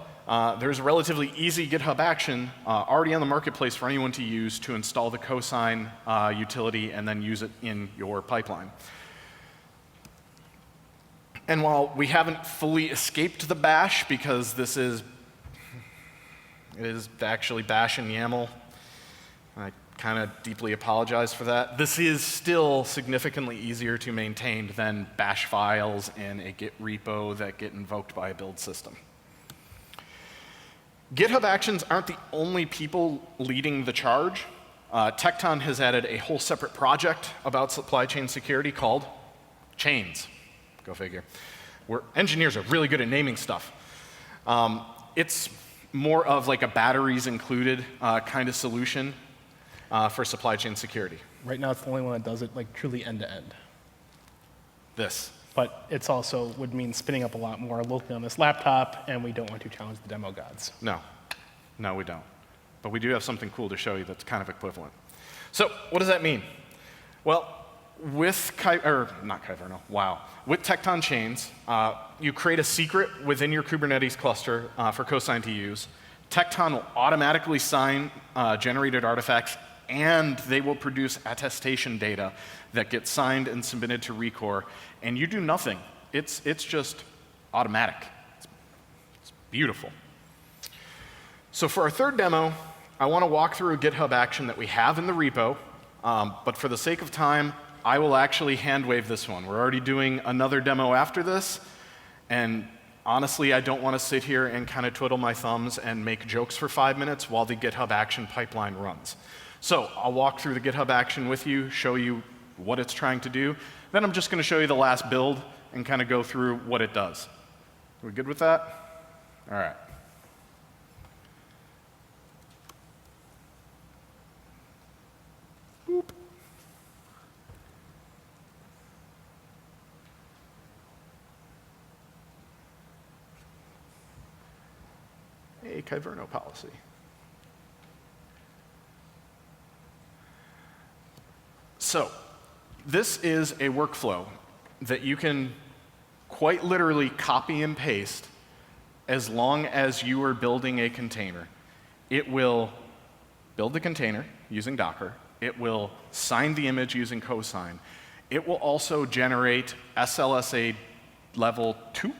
[SPEAKER 1] there's a relatively easy GitHub action already on the marketplace for anyone to use to install the cosign utility and then use it in your pipeline. And while we haven't fully escaped the bash, because it is actually bash and YAML, I kind of deeply apologize for that. This is still significantly easier to maintain than bash files in a Git repo that get invoked by a build system. GitHub Actions aren't the only people leading the charge. Tecton has added a whole separate project about supply chain security called Chains. Go figure. Engineers are really good at naming stuff. It's more of like a batteries included kind of solution for supply chain security.
[SPEAKER 2] Right now, it's the only one that does it like truly end to end.
[SPEAKER 1] This.
[SPEAKER 2] But it's also would mean spinning up a lot more locally on this laptop, and we don't want to challenge the demo gods.
[SPEAKER 1] No, we don't. But we do have something cool to show you that's kind of equivalent. So what does that mean? Well, with with Tecton Chains, you create a secret within your Kubernetes cluster for Cosign to use. Tecton will automatically sign generated artifacts, and they will produce attestation data that gets signed and submitted to Rekor, and you do nothing. It's just automatic. It's beautiful. So for our third demo, I want to walk through a GitHub action that we have in the repo, but for the sake of time, I will actually hand wave this one. We're already doing another demo after this, and honestly, I don't want to sit here and kind of twiddle my thumbs and make jokes for 5 minutes while the GitHub action pipeline runs. So I'll walk through the GitHub action with you, show you what it's trying to do. Then I'm just going to show you the last build and kind of go through what it does. Are we good with that? All right. Boop. A Kyverno policy. So this is a workflow that you can quite literally copy and paste as long as you are building a container. It will build the container using Docker. It will sign the image using Cosign. It will also generate SLSA level 2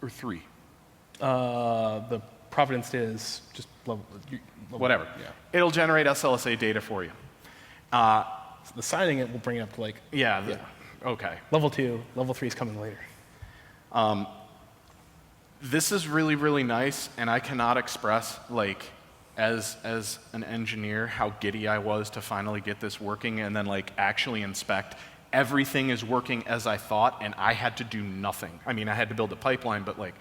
[SPEAKER 1] or 3.
[SPEAKER 2] The Providence data is just level
[SPEAKER 1] Whatever.
[SPEAKER 2] Yeah.
[SPEAKER 1] It'll generate SLSA data for you.
[SPEAKER 2] So the signing it will bring it up to like
[SPEAKER 1] Okay.
[SPEAKER 2] level 2, level 3 is coming later.
[SPEAKER 1] This is really, really nice, and I cannot express, like, as an engineer, how giddy I was to finally get this working and then, like, actually inspect. Everything is working as I thought, and I had to do nothing. I mean, I had to build a pipeline, but, like,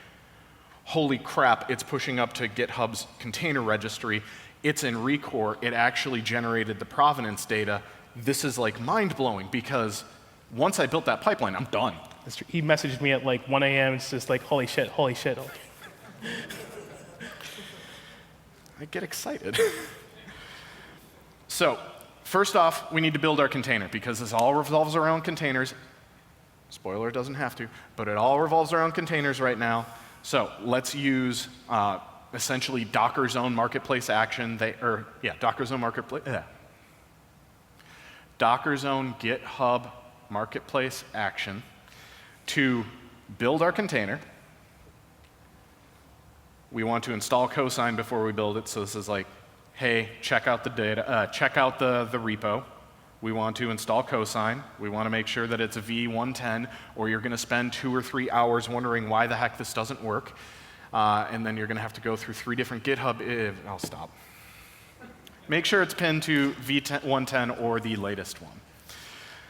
[SPEAKER 1] holy crap, it's pushing up to GitHub's container registry. It's in Rekor. It actually generated the provenance data. This is, like, mind-blowing, because once I built that pipeline, I'm done.
[SPEAKER 2] He messaged me at like 1 a.m. It's just like, holy shit, holy shit.
[SPEAKER 1] I get excited. So, first off, we need to build our container, because this all revolves around containers. Spoiler, it doesn't have to, but it all revolves around containers right now. So, let's use essentially Docker's own marketplace action. Docker's own marketplace. Docker's own GitHub marketplace action to build our container. We want to install Cosign before we build it. So this is like, hey, check out the data, check out the repo. We want to install Cosign. We want to make sure that it's a V110, or you're going to spend 2 or 3 hours wondering why the heck this doesn't work. And then you're going to have to go through 3 different GitHub. I'll stop. Make sure it's pinned to V110 or the latest one.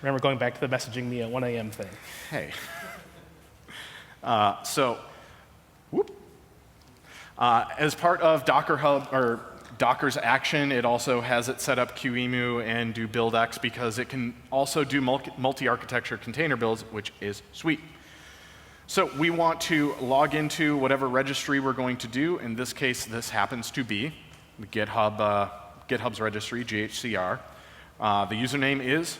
[SPEAKER 2] Remember going back to the messaging me at 1 a.m. thing.
[SPEAKER 1] Hey. As part of Docker Hub, or Docker's action, it also has it set up QEMU and do buildx, because it can also do multi-architecture container builds, which is sweet. So we want to log into whatever registry we're going to do. In this case, this happens to be the GitHub's registry, GHCR. The username is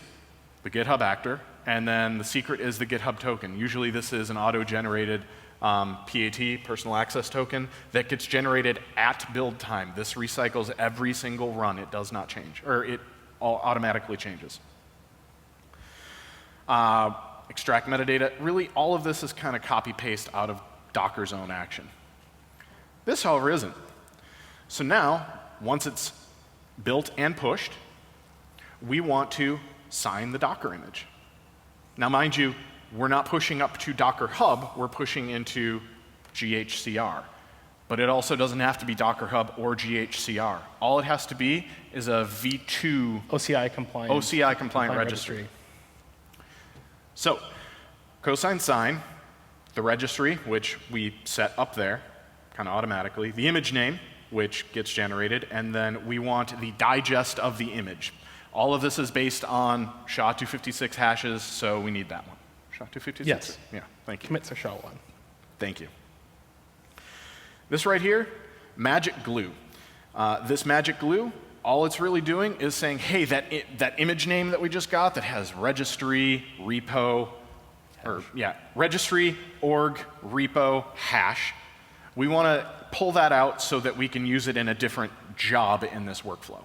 [SPEAKER 1] the GitHub actor, and then the secret is the GitHub token. Usually this is an auto-generated PAT, personal access token, that gets generated at build time. This recycles every single run. It does not change, or it automatically changes. Extract metadata. Really, all of this is kind of copy-paste out of Docker's own action. This, however, isn't. So now, once it's built and pushed, we want to sign the Docker image. Now, mind you, we're not pushing up to Docker Hub, we're pushing into GHCR. But it also doesn't have to be Docker Hub or GHCR. All it has to be is a V2
[SPEAKER 2] OCI compliant
[SPEAKER 1] registry. So, cosine sign, the registry, which we set up there kind of automatically, the image name, which gets generated, and then we want the digest of the image. All of this is based on SHA-256 hashes, so we need that one. SHA-256?
[SPEAKER 2] Yes.
[SPEAKER 1] Yeah, thank you.
[SPEAKER 2] Commits are SHA-1.
[SPEAKER 1] Thank you. This right here, magic glue. This magic glue, all it's really doing is saying, hey, that image name that we just got that has registry, repo, registry, org, repo, hash, we want to pull that out so that we can use it in a different job in this workflow.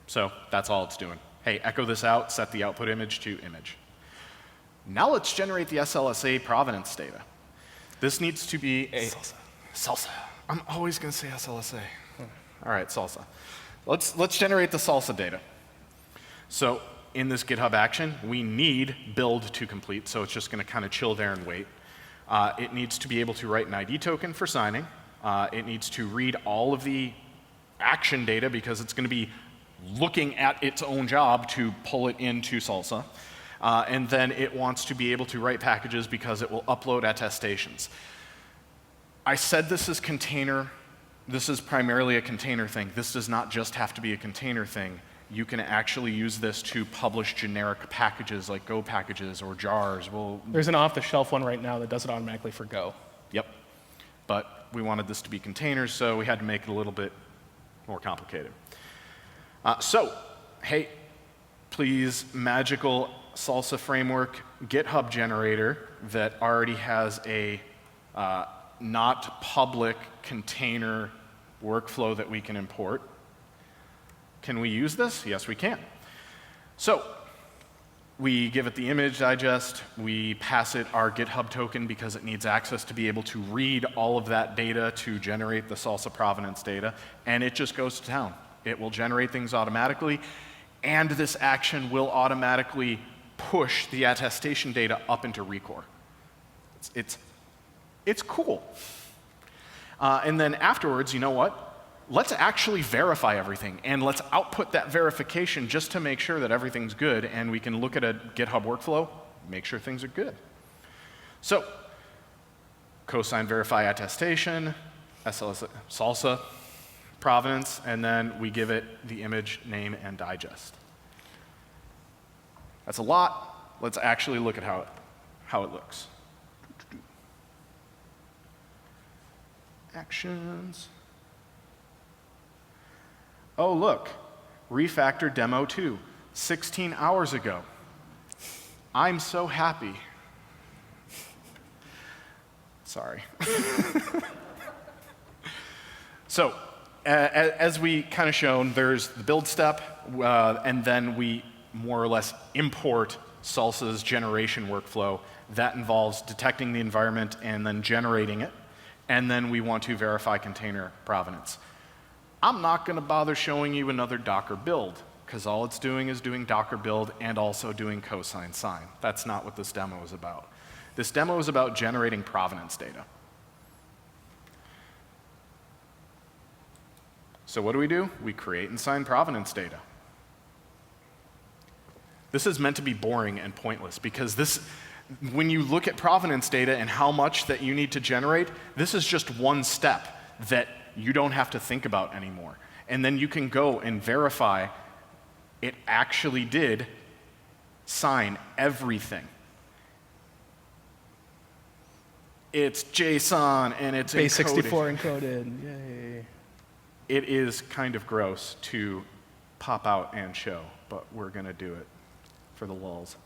[SPEAKER 1] So that's all it's doing. Hey, echo this out, set the output image to image. Now let's generate the SLSA provenance data. This needs to be a salsa. I'm always going to say SLSA. All right, salsa. Let's generate the salsa data. So in this GitHub action, we need build to complete, so it's just going to kind of chill there and wait. It needs to be able to write an ID token for signing. It needs to read all of the action data because it's going to be looking at its own job to pull it into Salsa. And then it wants to be able to write packages because it will upload attestations. I said this is container. This is primarily a container thing. This does not just have to be a container thing. You can actually use this to publish generic packages like Go packages or jars.
[SPEAKER 2] There's an off-the-shelf one right now that does it automatically for Go.
[SPEAKER 1] Yep. But we wanted this to be containers, so we had to make it a little bit more complicated. So, hey, please, magical Salsa framework GitHub generator that already has a not public container workflow that we can import. Can we use this? Yes, we can. So we give it the image digest. We pass it our GitHub token because it needs access to be able to read all of that data to generate the Salsa provenance data, and it just goes to town. It will generate things automatically, and this action will automatically push the attestation data up into Recore. It's cool. And then afterwards, you know what? Let's actually verify everything, and let's output that verification just to make sure that everything's good, and we can look at a GitHub workflow, make sure things are good. So, cosine verify attestation, Salsa provenance, and then we give it the image, name, and digest. That's a lot. Let's actually look at how it looks. Actions. Oh, look, refactor demo 2, 16 hours ago. I'm so happy. Sorry. So, as we kind of shown, there's the build step, and then we more or less import Salsa's generation workflow. That involves detecting the environment and then generating it, and then we want to verify container provenance. I'm not going to bother showing you another Docker build, because all it's doing is doing Docker build and also doing cosine sign. That's not what this demo is about. This demo is about generating provenance data. So what do? We create and sign provenance data. This is meant to be boring and pointless, because when you look at provenance data and how much that you need to generate, this is just one step that you don't have to think about anymore. And then you can go and verify it actually did sign everything. It's JSON and it's
[SPEAKER 2] Base
[SPEAKER 1] encoded.
[SPEAKER 2] 64 encoded, yay.
[SPEAKER 1] It is kind of gross to pop out and show, but we're going to do it for the lulz.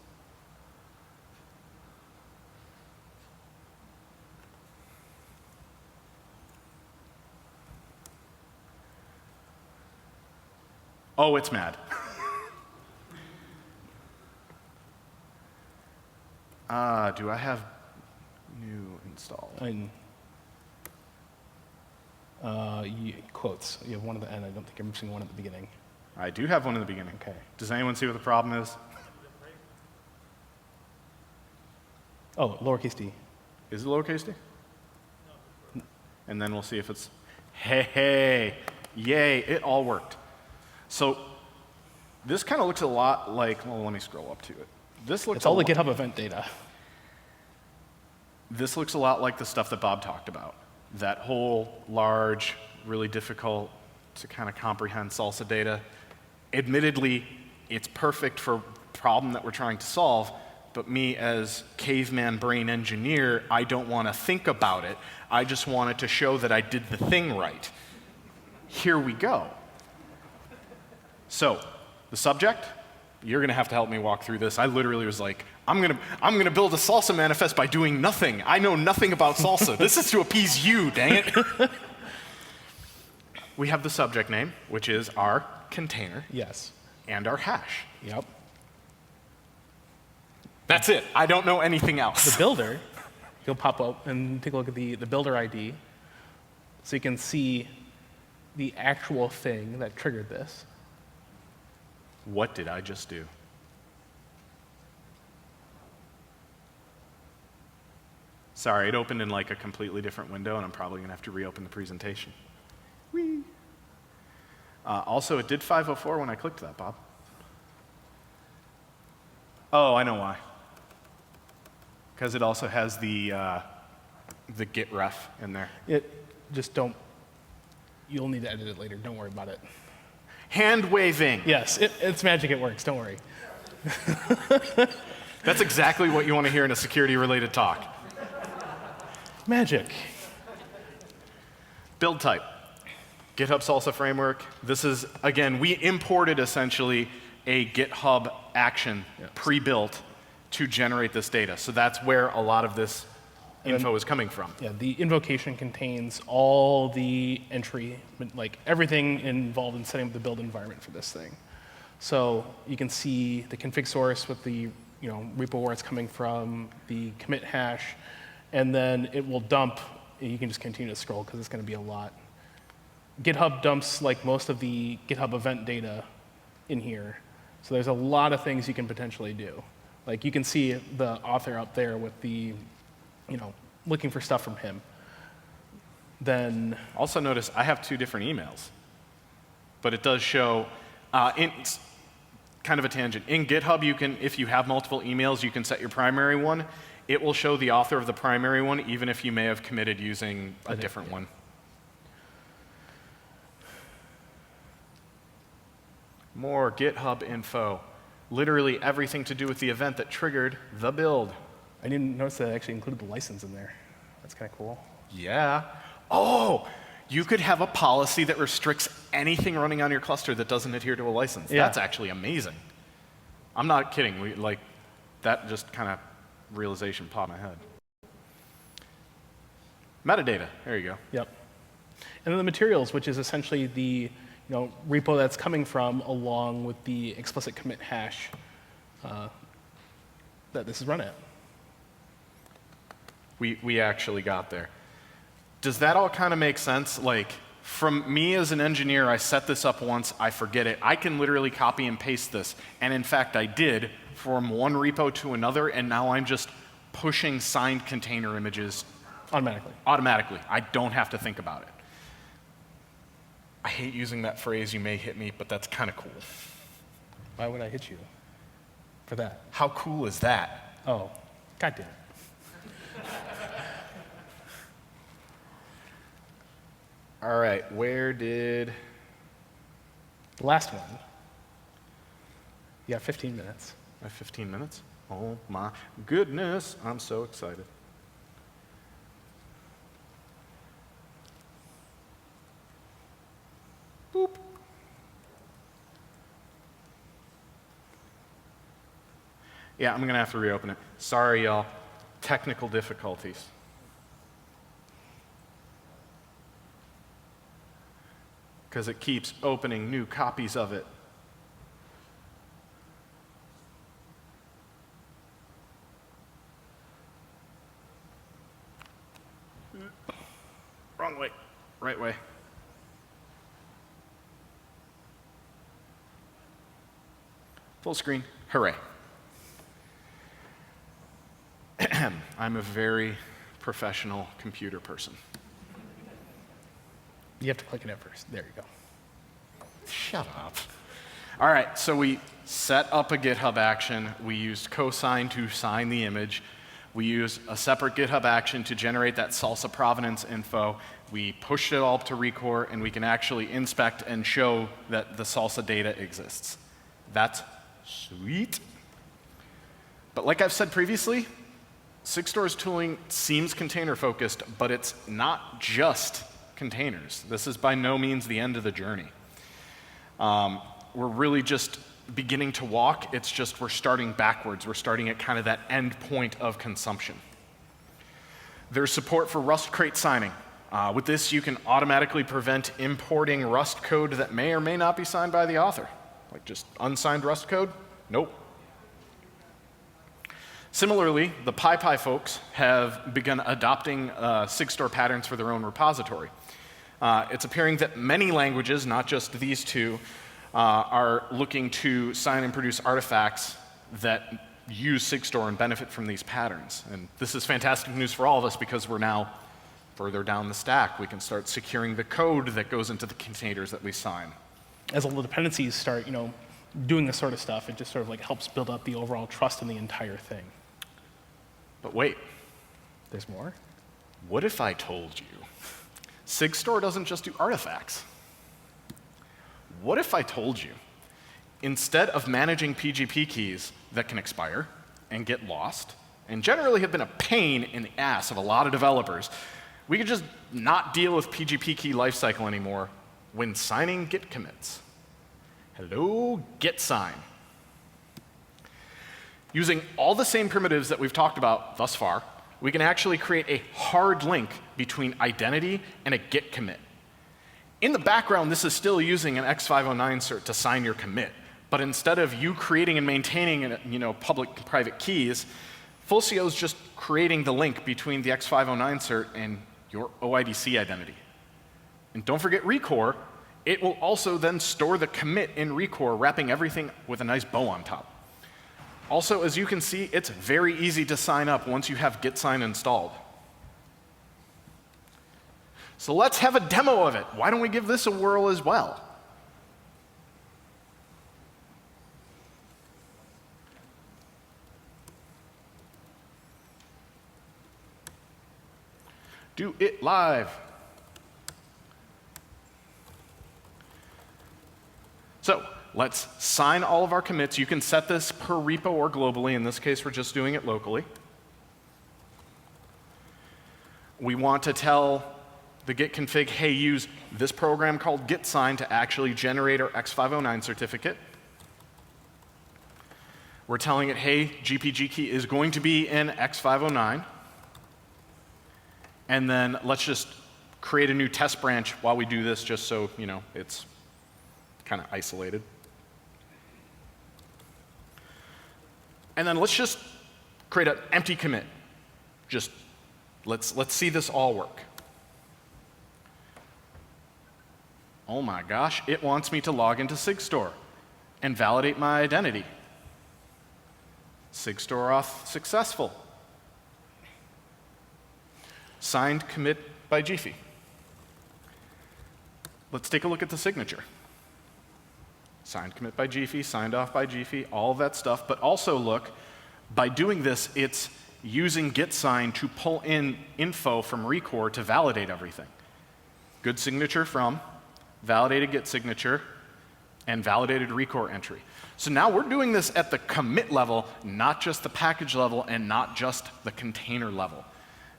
[SPEAKER 1] Oh, it's mad. Do I have new installed?
[SPEAKER 2] Quotes. You have one at the end. I don't think you're missing one at the beginning.
[SPEAKER 1] I do have one in the beginning.
[SPEAKER 2] Okay.
[SPEAKER 1] Does anyone see what the problem is?
[SPEAKER 2] Oh, lowercase d.
[SPEAKER 1] Is it lowercase d? and then we'll see if it's, hey, yay, it all worked. So this kind of looks a lot like, well, let me scroll up to it. This looks
[SPEAKER 2] It's all the GitHub event data.
[SPEAKER 1] This looks a lot like the stuff that Bob talked about. That whole large, really difficult to kind of comprehend salsa data. Admittedly, it's perfect for the problem that we're trying to solve, but me as caveman brain engineer, I don't want to think about it. I just wanted to show that I did the thing right. Here we go. So, the subject, you're going to have to help me walk through this. I literally was like, I'm gonna build a salsa manifest by doing nothing. I know nothing about salsa. This is to appease you, dang it. We have the subject name, which is our container.
[SPEAKER 2] Yes.
[SPEAKER 1] And our hash.
[SPEAKER 2] Yep.
[SPEAKER 1] That's it. I don't know anything else.
[SPEAKER 2] The builder, you'll pop up and take a look at the builder ID, so you can see the actual thing that triggered this.
[SPEAKER 1] What did I just do? Sorry, it opened in like a completely different window, and I'm probably going to have to reopen the presentation. Whee! Also, it did 504 when I clicked that, Bob. Oh, I know why. Because it also has the git ref in there.
[SPEAKER 2] You'll need to edit it later. Don't worry about it.
[SPEAKER 1] Hand waving.
[SPEAKER 2] Yes, it's magic. It works. Don't worry.
[SPEAKER 1] That's exactly what you want to hear in a security-related talk.
[SPEAKER 2] Magic.
[SPEAKER 1] Build type. GitHub Salsa framework. This is, again, we imported essentially a GitHub action pre-built to generate this data. So that's where a lot of this info is coming from.
[SPEAKER 2] Yeah, the invocation contains all the entry, like everything involved in setting up the build environment for this thing. So you can see the config source with the repo where it's coming from, the commit hash, and then it will dump. You can just continue to scroll because it's going to be a lot. GitHub dumps like most of the GitHub event data in here. So there's a lot of things you can potentially do. Like you can see the author up there with the, looking for stuff from him. Then
[SPEAKER 1] also notice I have 2 different emails, but it does show, it's kind of a tangent. In GitHub, you can, if you have multiple emails, you can set your primary one. It will show the author of the primary one, even if you may have committed using a different one. More GitHub info. Literally everything to do with the event that triggered the build.
[SPEAKER 2] I didn't notice that I actually included the license in there. That's kind of cool.
[SPEAKER 1] Yeah. Oh, you could have a policy that restricts anything running on your cluster that doesn't adhere to a license.
[SPEAKER 2] Yeah.
[SPEAKER 1] That's actually amazing. I'm not kidding. That just kind of realization popped in my head. Metadata. There you go.
[SPEAKER 2] Yep. And then the materials, which is essentially the repo that's coming from, along with the explicit commit hash that this is run at.
[SPEAKER 1] We actually got there. Does that all kind of make sense? Like, from me as an engineer, I set this up once, I forget it. I can literally copy and paste this. And in fact, I did from one repo to another, and now I'm just pushing signed container images automatically. I don't have to think about it. I hate using that phrase, you may hit me, but that's kind of cool.
[SPEAKER 2] Why would I hit you for that?
[SPEAKER 1] How cool is that?
[SPEAKER 2] Oh, goddamn.
[SPEAKER 1] All right, where did...
[SPEAKER 2] The last one. You got 15 minutes.
[SPEAKER 1] I have 15 minutes? Oh my goodness, I'm so excited. Boop. Yeah, I'm going to have to reopen it. Sorry, y'all. Technical difficulties. Because it keeps opening new copies of it. Wrong way. Right way. Full screen. Hooray. I'm a very professional computer person.
[SPEAKER 2] You have to click it at first. There you go.
[SPEAKER 1] Shut up. All right, so we set up a GitHub action. We used cosign to sign the image. We used a separate GitHub action to generate that salsa provenance info. We pushed it all up to Recore, and we can actually inspect and show that the salsa data exists. That's sweet. But like I've said previously, Sigstore's tooling seems container-focused, but it's not just containers. This is by no means the end of the journey. We're really just beginning to walk. It's just we're starting backwards. We're starting at kind of that end point of consumption. There's support for Rust crate signing. With this, you can automatically prevent importing Rust code that may or may not be signed by the author. Like just unsigned Rust code? Nope. Similarly, the PyPy folks have begun adopting Sigstore patterns for their own repository. It's appearing that many languages, not just these two, are looking to sign and produce artifacts that use Sigstore and benefit from these patterns. And this is fantastic news for all of us because we're now further down the stack. We can start securing the code that goes into the containers that we sign.
[SPEAKER 2] As all the dependencies start, doing this sort of stuff, it just sort of like helps build up the overall trust in the entire thing.
[SPEAKER 1] But wait,
[SPEAKER 2] There's more?
[SPEAKER 1] what if I told you Sigstore doesn't just do artifacts? What if I told you, instead of managing PGP keys that can expire and get lost, and generally have been a pain in the ass of a lot of developers, we could just not deal with PGP key lifecycle anymore when signing Git commits? Hello, Git sign. Using all the same primitives that we've talked about thus far, we can actually create a hard link between identity and a Git commit. In the background, this is still using an X509 cert to sign your commit. But instead of you creating and maintaining public and private keys, Fulcio is just creating the link between the X509 cert and your OIDC identity. And don't forget Recore. It will also then store the commit in Recore, wrapping everything with a nice bow on top. Also, as you can see, it's very easy to sign up once you have Git sign installed. So let's have a demo of it. Why don't we give this a whirl as well? Do it live. So let's sign all of our commits. You can set this per repo or globally. In this case, we're just doing it locally. We want to tell the git config, hey, use this program called git sign to actually generate our X509 certificate. We're telling it, hey, GPG key is going to be in X509. And then let's just create a new test branch while we do this, just so it's kind of isolated. And then let's just create an empty commit. Just let's see this all work. Oh my gosh, it wants me to log into Sigstore and validate my identity. Sigstore auth successful. Signed commit by Gphy. Let's take a look at the signature. Signed commit by Gphy, signed off by Gphy, all of that stuff. But also look, by doing this, it's using git sign to pull in info from Recore to validate everything. Good signature from, validated git signature, and validated Recore entry. So now we're doing this at the commit level, not just the package level and not just the container level.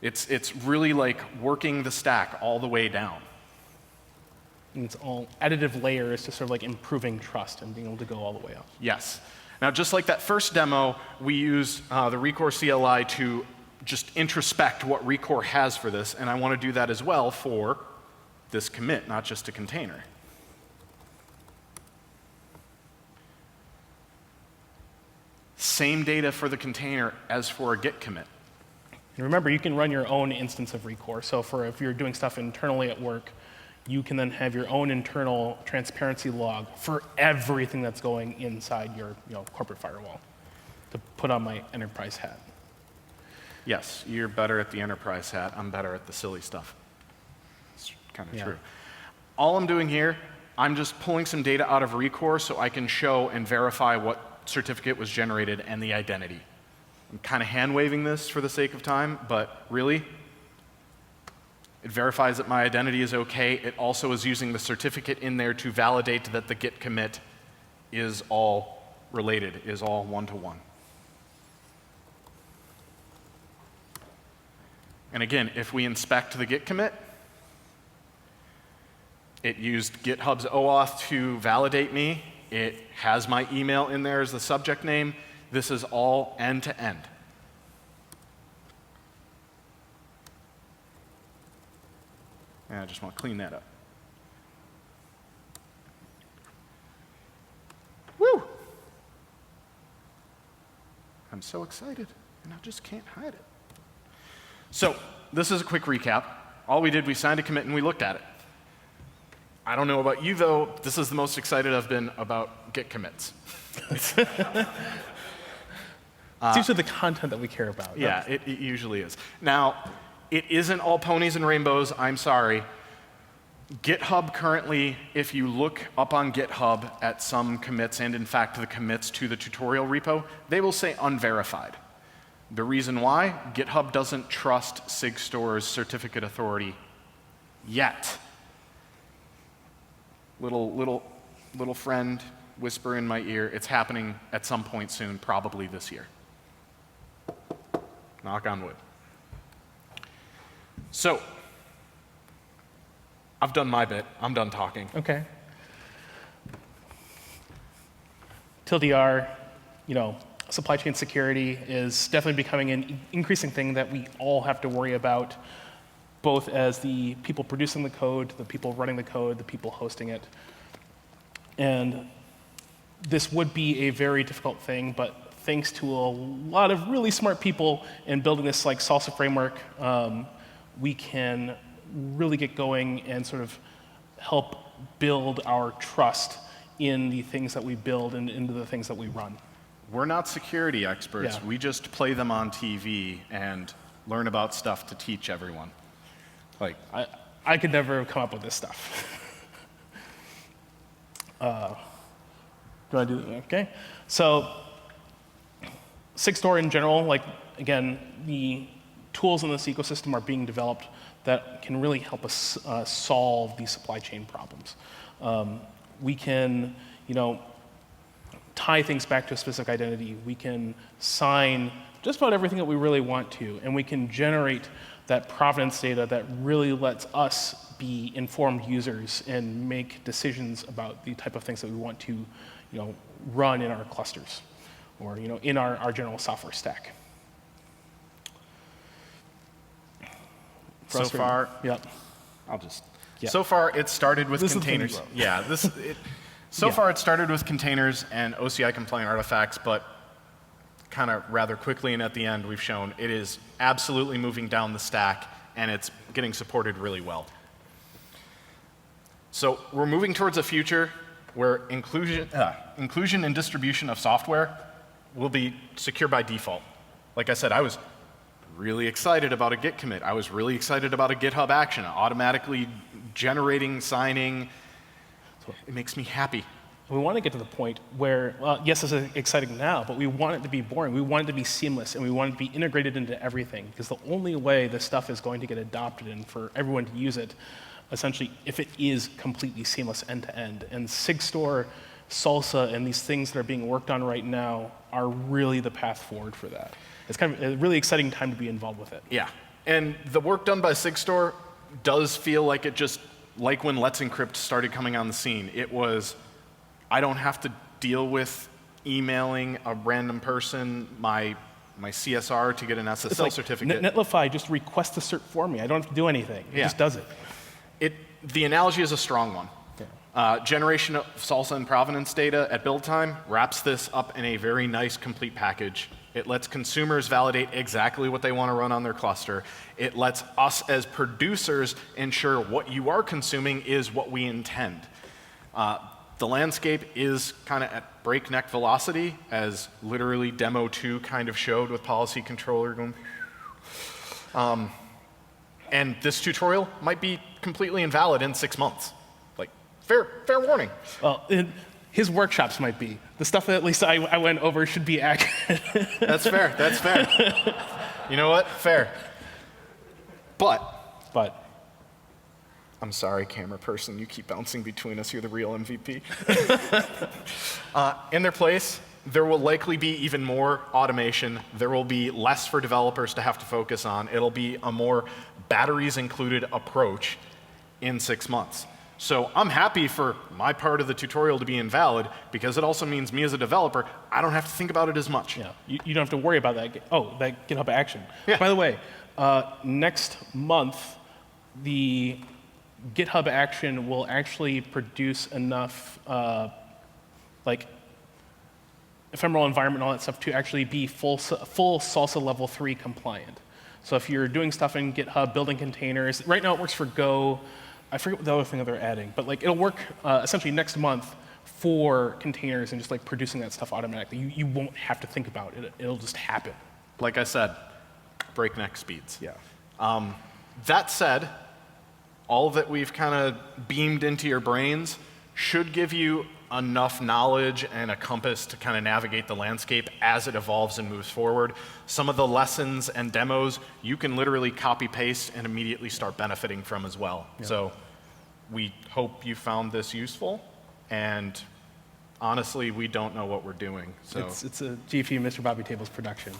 [SPEAKER 1] It's really like working the stack all the way down.
[SPEAKER 2] And it's all additive layers to sort of like improving trust and being able to go all the way up.
[SPEAKER 1] Yes. Now, just like that first demo, we use the Recore CLI to just introspect what Recore has for this, and I want to do that as well for this commit, not just a container. Same data for the container as for a git commit.
[SPEAKER 2] And remember, you can run your own instance of Recore. So if you're doing stuff internally at work, you can then have your own internal transparency log for everything that's going inside your corporate firewall, to put on my enterprise hat.
[SPEAKER 1] Yes, you're better at the enterprise hat. I'm better at the silly stuff. It's kind of true. All I'm doing here, I'm just pulling some data out of Recore so I can show and verify what certificate was generated and the identity. I'm kind of hand-waving this for the sake of time, but really, it verifies that my identity is OK. It also is using the certificate in there to validate that the git commit is all related, is all one-to-one. And again, if we inspect the git commit, it used GitHub's OAuth to validate me. It has my email in there as the subject name. This is all end-to-end. And I just want to clean that up. Woo! I'm so excited, and I just can't hide it. So this is a quick recap. All we did, we signed a commit and we looked at it. I don't know about you, though. This is the most excited I've been about Git commits.
[SPEAKER 2] It's usually the content that we care about.
[SPEAKER 1] Yeah, it usually is. Now, it isn't all ponies and rainbows. I'm sorry. GitHub currently, if you look up on GitHub at some commits, and in fact the commits to the tutorial repo, they will say unverified. The reason why? GitHub doesn't trust SigStore's certificate authority yet. Little friend whisper in my ear, it's happening at some point soon, probably this year. Knock on wood. So, I've done my bit. I'm done talking.
[SPEAKER 2] OK. TLDR, supply chain security is definitely becoming an increasing thing that we all have to worry about, both as the people producing the code, the people running the code, the people hosting it. And this would be a very difficult thing, but thanks to a lot of really smart people in building this like salsa framework, we can really get going and sort of help build our trust in the things that we build and into the things that we run.
[SPEAKER 1] We're not security experts.
[SPEAKER 2] Yeah.
[SPEAKER 1] We just play them on TV and learn about stuff to teach everyone. Like,
[SPEAKER 2] I could never have come up with this stuff. Do I do that? OK. So SigStore in general, like, again, the tools in this ecosystem are being developed that can really help us solve these supply chain problems. We can, tie things back to a specific identity. We can sign just about everything that we really want to, and we can generate that provenance data that really lets us be informed users and make decisions about the type of things that we want to, run in our clusters or, in our general software stack.
[SPEAKER 1] So far,
[SPEAKER 2] yep.
[SPEAKER 1] So far, it started with containers.
[SPEAKER 2] Yeah,
[SPEAKER 1] So far, it started with containers and OCI-compliant artifacts, but kind of rather quickly and at the end, we've shown it is absolutely moving down the stack, and it's getting supported really well. So we're moving towards a future where inclusion and distribution of software will be secure by default. Like I said, I was really excited about a Git commit. I was really excited about a GitHub action, automatically generating, signing. It makes me happy.
[SPEAKER 2] We want to get to the point where, yes, it's exciting now, but we want it to be boring. We want it to be seamless, and we want it to be integrated into everything, because the only way this stuff is going to get adopted and for everyone to use it, essentially, if it is completely seamless end-to-end. And SigStore, Salsa, and these things that are being worked on right now are really the path forward for that. It's kind of a really exciting time to be involved with it.
[SPEAKER 1] Yeah, and the work done by SigStore does feel like it just, like when Let's Encrypt started coming on the scene. It was, I don't have to deal with emailing a random person my CSR to get an SSL
[SPEAKER 2] It's like
[SPEAKER 1] certificate.
[SPEAKER 2] Netlify just requests the cert for me. I don't have to do anything. It just does it.
[SPEAKER 1] The analogy is a strong one.
[SPEAKER 2] Yeah.
[SPEAKER 1] Generation of salsa and provenance data at build time wraps this up in a very nice, complete package. It lets consumers validate exactly what they want to run on their cluster. It lets us as producers ensure what you are consuming is what we intend. The landscape is kind of at breakneck velocity, as literally demo 2 kind of showed with policy controller going. And this tutorial might be completely invalid in 6 months. Fair warning.
[SPEAKER 2] Well, his workshops might be. The stuff that at least I went over should be accurate.
[SPEAKER 1] That's fair. You know what? Fair. But I'm sorry, camera person, you keep bouncing between us, you're the real MVP. In their place, there will likely be even more automation. There will be less for developers to have to focus on. It'll be a more batteries-included approach in 6 months. So I'm happy for my part of the tutorial to be invalid, because it also means me as a developer, I don't have to think about it as much.
[SPEAKER 2] Yeah, you don't have to worry about that. That GitHub action.
[SPEAKER 1] Yeah.
[SPEAKER 2] By the way, next month, the GitHub action will actually produce enough like ephemeral environment and all that stuff to actually be full Salsa level 3 compliant. So if you're doing stuff in GitHub, building containers, right now it works for Go. I forget what the other thing that they're adding, but like it'll work essentially next month for containers and just like producing that stuff automatically. You won't have to think about it. It'll just happen.
[SPEAKER 1] Like I said, breakneck speeds.
[SPEAKER 2] Yeah.
[SPEAKER 1] That said, all that we've kind of beamed into your brains should give you enough knowledge and a compass to kind of navigate the landscape as it evolves and moves forward. Some of the lessons and demos you can literally copy paste and immediately start benefiting from as well. Yeah. So we hope you found this useful, and honestly, we don't know what we're doing. So
[SPEAKER 2] it's a GFU Mr. Bobby Tables production.